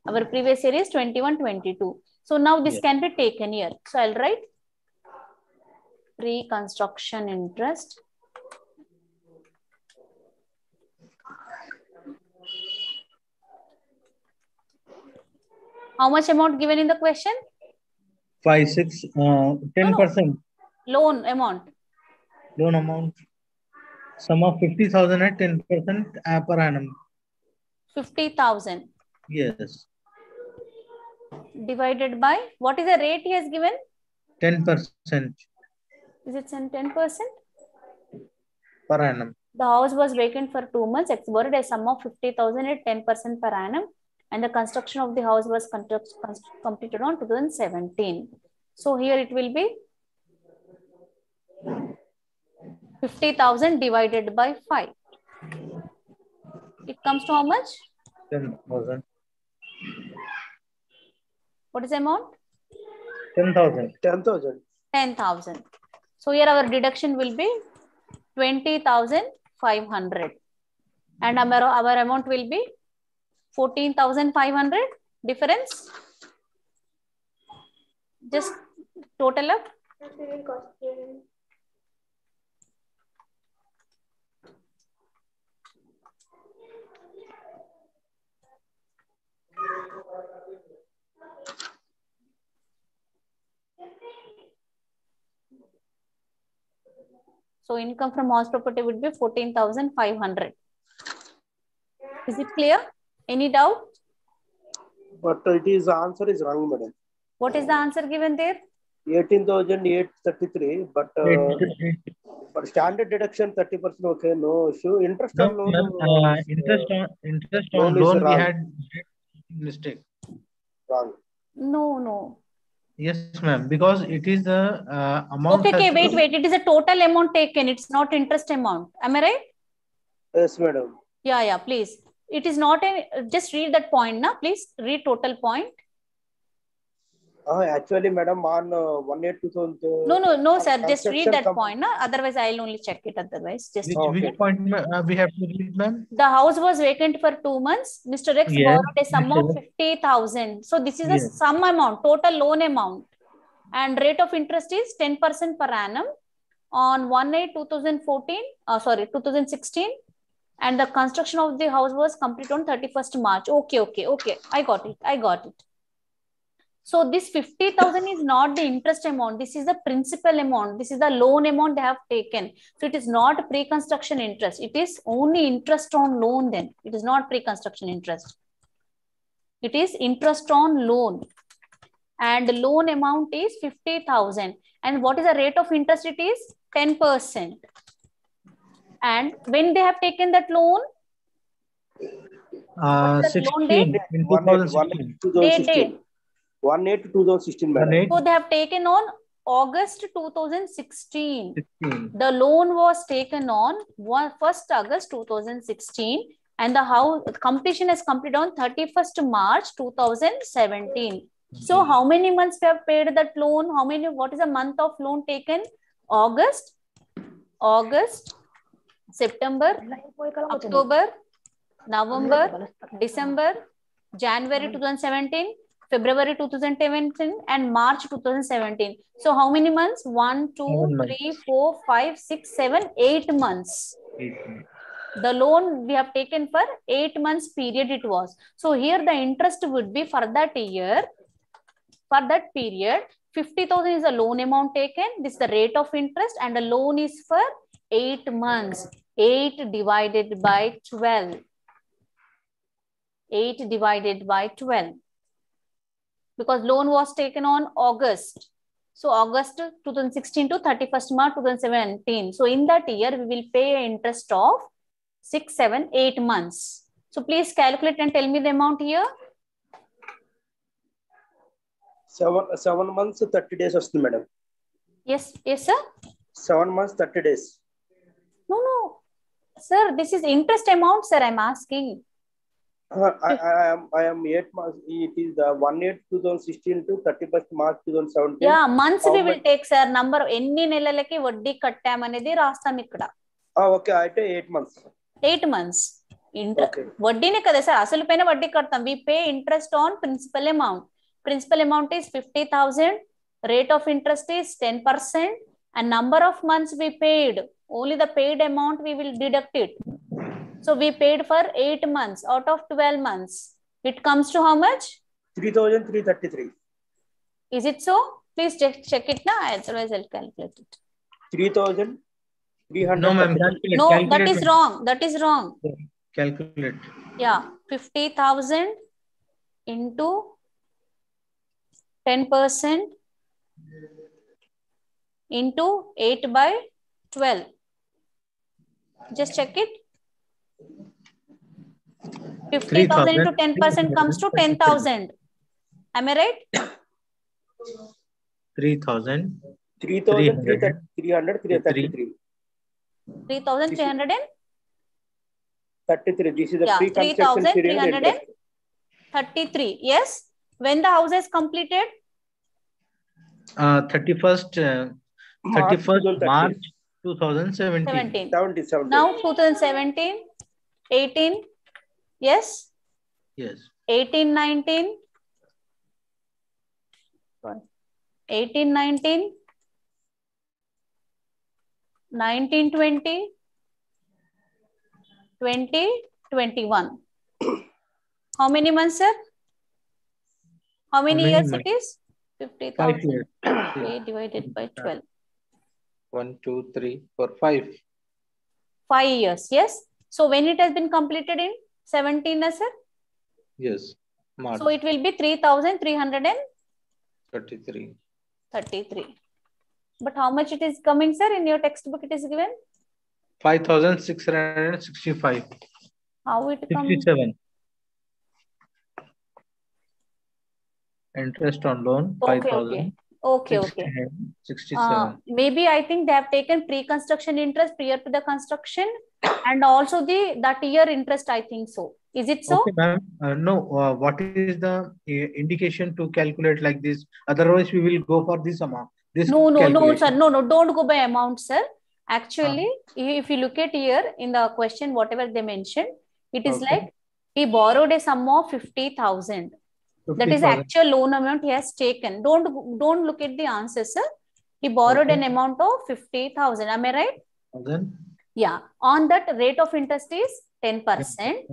A: Our previous year is 21, 22. So now this yes. can be taken here. So I'll write pre-construction interest. How much amount given in the question?
B: 5, 6, 10%.
A: Loan amount.
B: Loan amount. Sum of 50,000 at 10% per annum.
A: 50,000.
B: Yes.
A: Divided by, what is the rate he has given?
B: 10%.
A: Is it 10%?
B: Per annum.
A: The house was vacant for 2 months. It's borrowed a sum of 50,000 at 10% per annum. And the construction of the house was completed on 2017. So here it will be 50,000 divided by 5. It comes to how much?
B: 10,000.
A: What is the amount?
B: 10,000.
C: 10,000.
A: 10,000. So here our deduction will be 20,500. And our amount will be 14,500. Difference? Just total up. So income from house property would be 14,500. Is it clear? Any doubt?
C: But it is answer is wrong, madam.
A: What is the answer given there?
C: 18,833. But standard deduction 30%. Okay, no issue. Interest on loan.
B: Interest on loan we had mistake.
C: Wrong.
A: No.
B: Yes, ma'am. Because it is the amount.
A: Okay. Wait. It is a total amount taken. It's not interest amount. Am I right?
C: Yes, madam.
A: Yeah. Please. It is not a. Just read that point, na. Please read total point.
C: Actually, madam, on 1/8/2000.
A: No, sir. Just read
C: construction
A: that point. No? Otherwise, I'll only check it. Otherwise, just
B: Which point we have to read, ma'am?
A: the house was vacant for 2 months. Mr. X
B: Yes.
A: borrowed a sum of 50,000. So this is a
B: Yes.
A: sum amount, total loan amount, and rate of interest is 10% per annum on 1/8/2014. 2016, and the construction of the house was complete on 31st March. Okay. I got it. So this 50,000 is not the interest amount. This is the principal amount. This is the loan amount they have taken. So it is not pre-construction interest. It is only interest on loan then. It is not pre-construction interest. It is interest on loan. And the loan amount is 50,000. And what is the rate of interest? It is 10%. And when they have taken that loan?
B: 16
A: date?
B: in 2016.
C: 2016. 1/8/2016, madam.
A: So they have taken on August 2016.
B: 16.
A: The loan was taken on 1st August 2016, and the house completion is completed on 31st March 2017. So how many months we have paid that loan? What is the month of loan taken? August, September, October, November, December, January 2017, February 2017, and March 2017. So how many months? 1, 2, 3, 4, 5, 6, 7, 8 months.
B: 8 months.
A: The loan we have taken for 8 months period it was. So here the interest would be for that year. For that period, 50,000 is the loan amount taken. This is the rate of interest, and the loan is for 8 months. 8 divided by 12. 8 divided by 12. Because loan was taken on August. So August 2016 to 31st March 2017. So in that year, we will pay an interest of 6, 7, 8 months. So please calculate and tell me the amount here.
C: 7 months 30 days వస్తుంది madam.
A: Yes, sir.
C: 7 months 30 days.
A: No, sir. This is interest amount, sir. I'm asking.
C: I am 8 months. It is the 1/8/2016 to 31st March 2017.
A: Yeah, months we will take, sir. Number ఎన్ని నెలలకి వడ్డీ కట్టామనేది రాస్తాం ఇక్కడ.
C: Okay, అయితే 8 months.
A: 8 months. వడ్డీనే కదా sir, అసలు పైన వడ్డీ కడతాం. We pay interest on principal amount. Principal amount is 50,000. Rate of interest is 10%. And number of months we paid. Only the paid amount we will deduct it. So we paid for 8 months out of 12 months. It comes to how much?
C: 3,333.
A: Is it so? Please check it now. Otherwise I'll calculate it.
C: 3,300.
B: No, ma'am.
A: No, that is wrong. That is wrong.
B: Calculate.
A: Yeah, 50,000 into 10% into 8 by 12. Just check it. 50,000 into 10% comes to 10,000. Am I right?
B: 3,000.
C: 3,333.
A: 3,333.
C: This is the pre-construction period.
A: 3,333. Yes. When the house is completed?
B: 31st March 2017.
A: Now 2017, 18. Yes.
B: Yes.
A: 18, 19. 18, 19. 19, 20. 20, 21. How many months, sir? How many years it is? 50,000.
B: 5 years.
A: 8 divided by 12.
B: 1, 2, 3, 4, 5.
A: 5 years, yes. So when it has been completed in 17, sir?
B: Yes. March.
A: So it will be 3,333. 33. But how much it is coming, sir? In your textbook it is given?
B: 5,665.
A: How it comes?
B: 67. Interest on loan, 5,000.
A: Okay.
B: 67.
A: Maybe I think they have taken pre-construction interest prior to the construction, and also that year interest, I think so. Is it so?
B: Okay, ma'am. No, what is the indication to calculate like this? Otherwise, we will go for this amount, this
A: No, sir.
B: calculation.
A: No, don't go by amount, sir. Actually, if you look at here in the question, whatever they mentioned, it is like he borrowed a sum of 50,000. That is the actual loan amount he has taken. Don't look at the answer, sir. He borrowed an amount of 50,000. Am I right? Yeah. On that, rate of interest is 10%.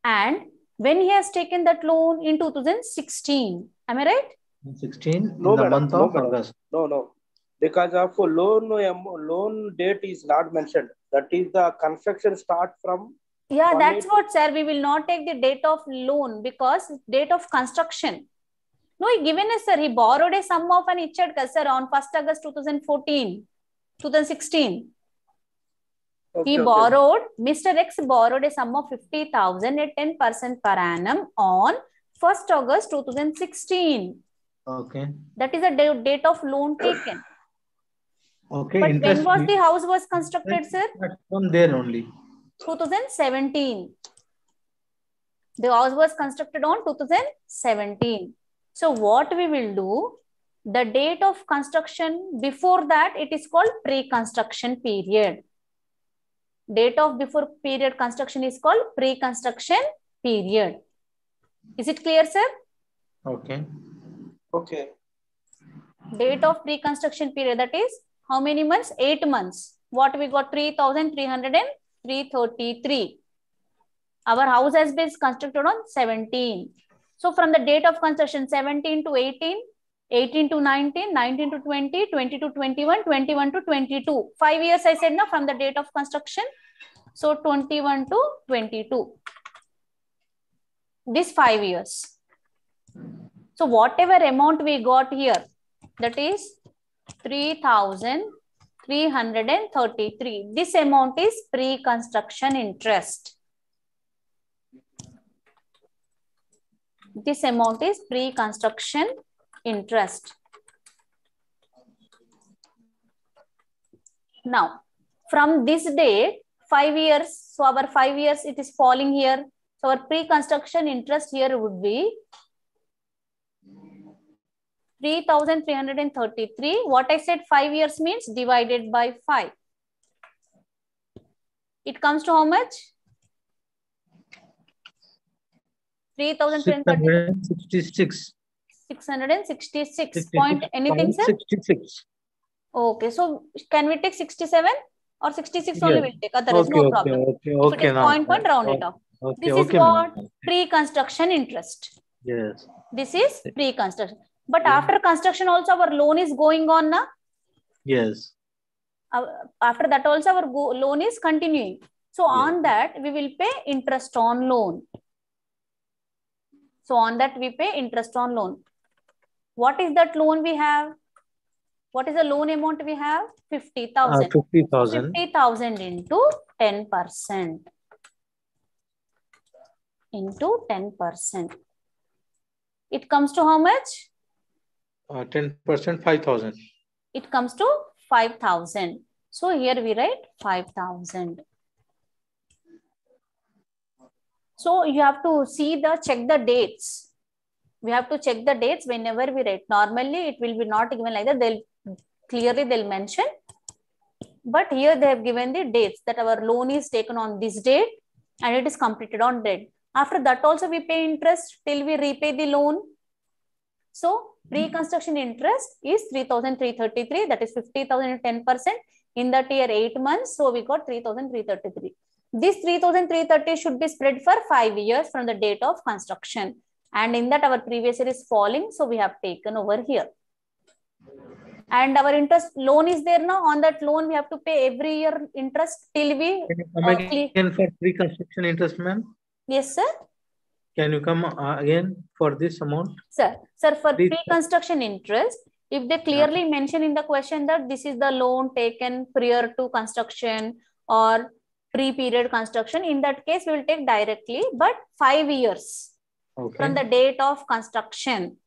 A: And when he has taken that loan in 2016, am I right?
B: 16
C: no,
B: in the
C: madam,
B: month
C: no,
B: of August.
C: No. Because of loan date is not mentioned. That is the construction start from.
A: Yeah, that's what, sir. We will not take the date of loan because date of construction. No, he given us, sir. He borrowed a sum of an ichad, sir, on 1st August 2016. He borrowed, Mr. X borrowed a sum of 50,000 at 10% per annum on 1st August 2016.
B: Okay.
A: That is the date of loan taken.
B: Okay.
A: But when was the house was constructed, sir?
B: From there only.
A: 2017. The house was constructed on 2017. So what we will do, the date of construction before that, it is called pre-construction period. Date of before period construction is called pre-construction period. Is it clear, sir? Okay.
C: Okay.
A: Date of pre-construction period, that is how many months? 8 months. What we got? 3,333. Our house has been constructed on 17. So from the date of construction, 17 to 18, 18 to 19, 19 to 20, 20 to 21, 21 to 22. 5 years I said now from the date of construction. So 21 to 22. This 5 years. So whatever amount we got here, that is 3,333. This amount is pre-construction interest. This amount is pre-construction interest. Now, from this date, 5 years, so our 5 years, it is falling here. So our pre-construction interest here would be 3,333. What I said 5 years means divided by 5. It comes to how much?
B: 666.
A: 666 point anything, sir?
B: 66.
A: Okay, so can we take 67 or 66 only will take? Otherwise,
B: Okay,
A: no problem. If it is point, round it off. This is what? Pre-construction interest.
B: Yes.
A: This is pre-construction. But after construction also our loan is going on now?
B: Yes.
A: After that also our loan is continuing. So on that we will pay interest on loan. So on that we pay interest on loan. What is that loan we have? What is the loan amount we have? 50,000.
B: 50,000.
A: 50,000 into 10%. Into 10%. It comes to how much?
B: 10%, 5,000.
A: It comes to 5,000. So here we write 5,000. So you have to see check the dates. We have to check the dates whenever we write. Normally it will be not given like that. They'll mention. But here they have given the dates that our loan is taken on this date and it is completed on date. After that also we pay interest till we repay the loan. So pre-construction interest is 3,333. That is 50,000 and 10%. In that year 8 months. So we got 3,333. This 3,330 should be spread for 5 years from the date of construction. And in that our previous year is falling. So we have taken over here. And our interest loan is there now. On that loan, we have to pay every year interest till we...
B: Can you come again for pre-construction interest, ma'am?
A: Yes, sir.
B: Can you come again for this amount?
A: Sir, for pre-construction interest, if they clearly mention in the question that this is the loan taken prior to construction or pre-period construction, in that case, we will take directly, but 5 years from the date of construction.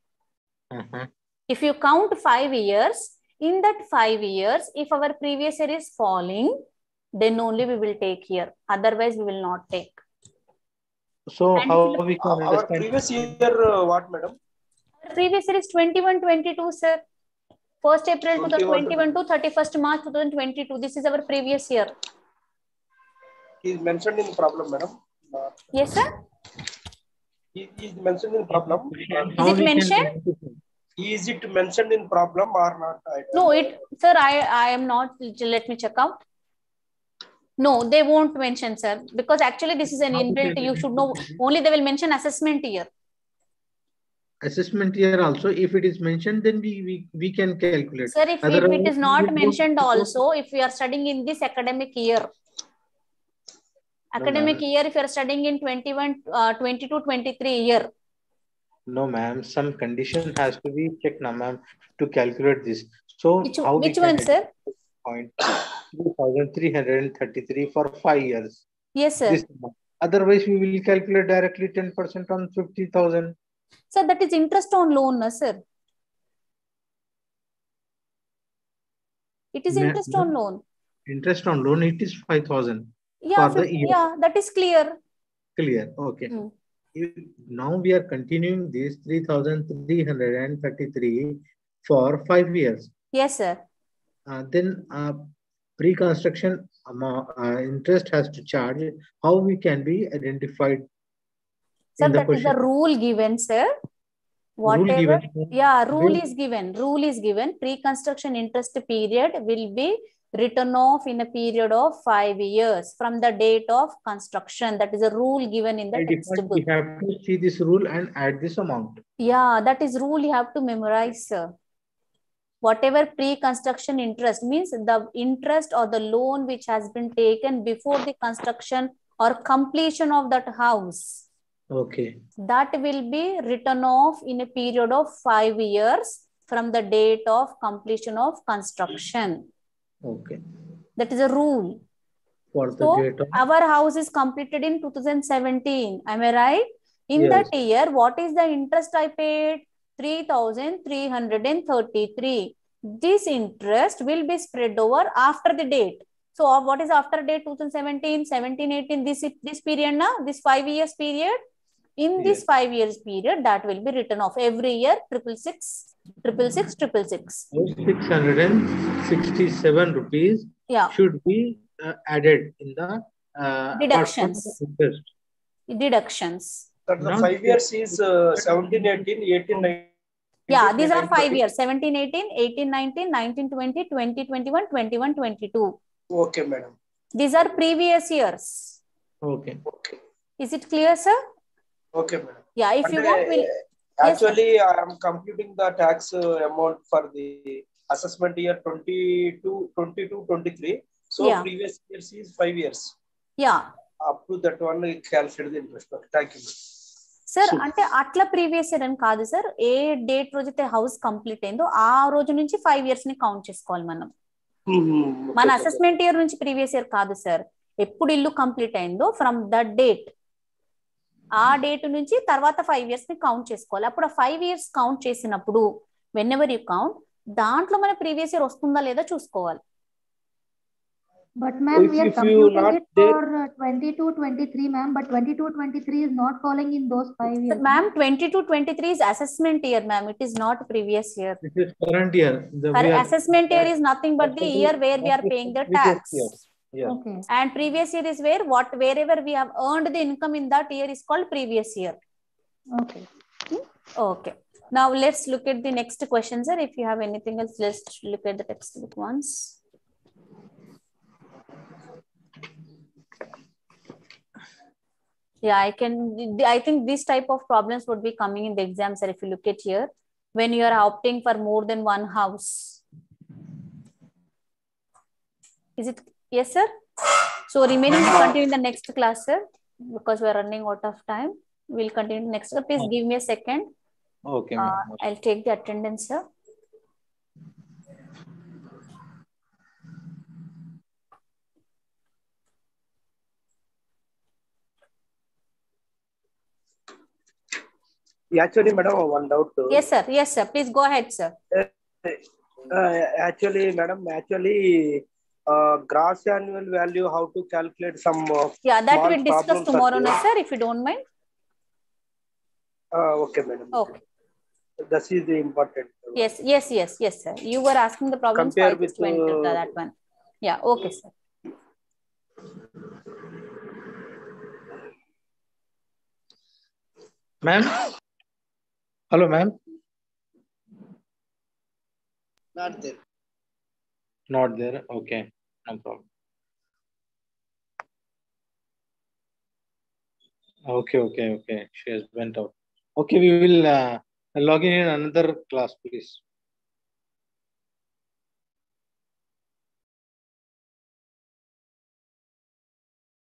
A: If you count 5 years, in that 5 years, if our previous year is falling, then only we will take here. Otherwise, we will not take.
B: So
A: And
B: how we can
C: Our
B: understand?
C: previous year, what, madam?
A: Previous year is 21-22, sir. 1st April 2021 to 31st March 2022. This is our previous year.
C: He is mentioned in the problem, madam.
A: Yes, sir.
C: He is mentioned in problem.
A: Is it mentioned?
C: Is it mentioned in problem or not?
A: No, sir, I am not. Let me check out. No, they won't mention, sir, because actually this is an inbuilt. You should know. Only they will mention assessment year.
B: Assessment year also, if it is mentioned, then we can calculate.
A: Sir, if it is not mentioned also, if we are studying in this academic year, if you are studying in 22-23 year.
B: No, ma'am, some condition has to be checked now, ma'am, to calculate this. So
A: which one, sir?
B: 3,333 for 5 years.
A: Yes, sir.
B: Otherwise, we will calculate directly 10% on 50,000.
A: Sir, that is interest on loan, no, sir. It is interest on loan.
B: Interest on loan, it is 5,000.
A: Yeah, yeah, that is clear.
B: Clear, okay. Now we are continuing this 3,333 for 5 years.
A: Yes, sir.
B: Then pre-construction interest has to charge. How we can be identified?
A: Sir, that is the rule given, sir. Whatever, rule is given. Rule is given. Pre-construction interest period will be written off in a period of 5 years from the date of construction. That is a rule given in the textbook.
B: We have to see this rule and add this amount.
A: Yeah, that is rule you have to memorize, sir. Whatever pre-construction interest means the interest or the loan which has been taken before the construction or completion of that house.
B: Okay.
A: That will be written off in a period of 5 years from the date of completion of construction.
B: Okay.
A: That is a rule. So our house is completed in 2017. Am I right? In that year, what is the interest I paid? 3,333. This interest will be spread over after the date. So what is after date? 2017, 17, 18, this period now, this 5 years period. In this 5 years period, that will be written off every year, 666, 666.
B: 667 rupees should be added in the
A: deductions. Deductions.
C: But the 5 years is 17, 18, 18, 19.
A: Yeah, these are 5 years, 17, 18, 18, 19, 19, 20, 20, 21, 21, 22.
C: Okay, madam.
A: These are previous years.
B: Okay.
A: Is it clear, sir?
C: Okay, madam.
A: Yeah, if you want,
C: actually, yes, I am computing the tax amount for the assessment year 22-23. So previous years is 5 years.
A: Yeah.
C: Up to that one, I calculate the interest. Thank you.
A: Sir, అంటే అట్లా previous year అని కాదు sir. ఏ date రోజైతే house complete అయిందో ఆ రోజు నుంచి 5 years ని కౌంట్ చేసుకోవాలి మనం. మన అసెస్మెంట్ ఇయర్ నుంచి ప్రీవియస్ ఇయర్ కాదు సార్. ఎప్పుడు ఇల్లు కంప్లీట్ అయిందో ఫ్రమ్ దట్ డేట్, ఆ డేట్ నుంచి తర్వాత 5 years ని కౌంట్ చేసుకోవాలి. అప్పుడు ఆ 5 years కౌంట్ చేసినప్పుడు వెన్ ఎవర్ యూ కౌంట్, దాంట్లో మన ప్రీవియస్ ఇయర్ వస్తుందా లేదా చూసుకోవాలి.
D: But ma'am, we are computing it for 22-23, ma'am. But 22-23 is not falling in those 5 years.
A: Ma'am, 22-23 is assessment year, ma'am. It is not previous year.
B: It is current year.
A: Assessment year is nothing but the year where we are paying the tax.
B: Yeah.
D: Okay.
A: And previous year is wherever we have earned the income in that year is called previous year.
D: Okay.
A: Okay. Now let's look at the next question, sir. If you have anything else, let's look at the textbook once. Yeah, I think this type of problems would be coming in the exam, sir. If you look at here, when you are opting for more than one house. Is it? Yes, sir. So remaining will continue in the next class, sir, because we are running out of time. We'll continue next. Please give me a second.
B: Okay.
A: I'll take the attendance, sir.
C: Actually, madam, one doubt.
A: Yes, sir. Yes, sir. Please go ahead, sir.
C: Actually, madam, gross annual value, how to calculate some
A: yeah, that we'll discuss tomorrow, no, sir, if you don't mind.
C: Okay, madam.
A: Okay.
C: This is the important.
A: Yes, sir. You were asking the problems, so I
C: Compare with
A: just went to that one. Yeah, okay, sir.
B: Ma'am? Hello, ma'am?
C: Not there.
B: Not there. Okay, no problem. Okay. She has went out. Okay, we will log in another class, please.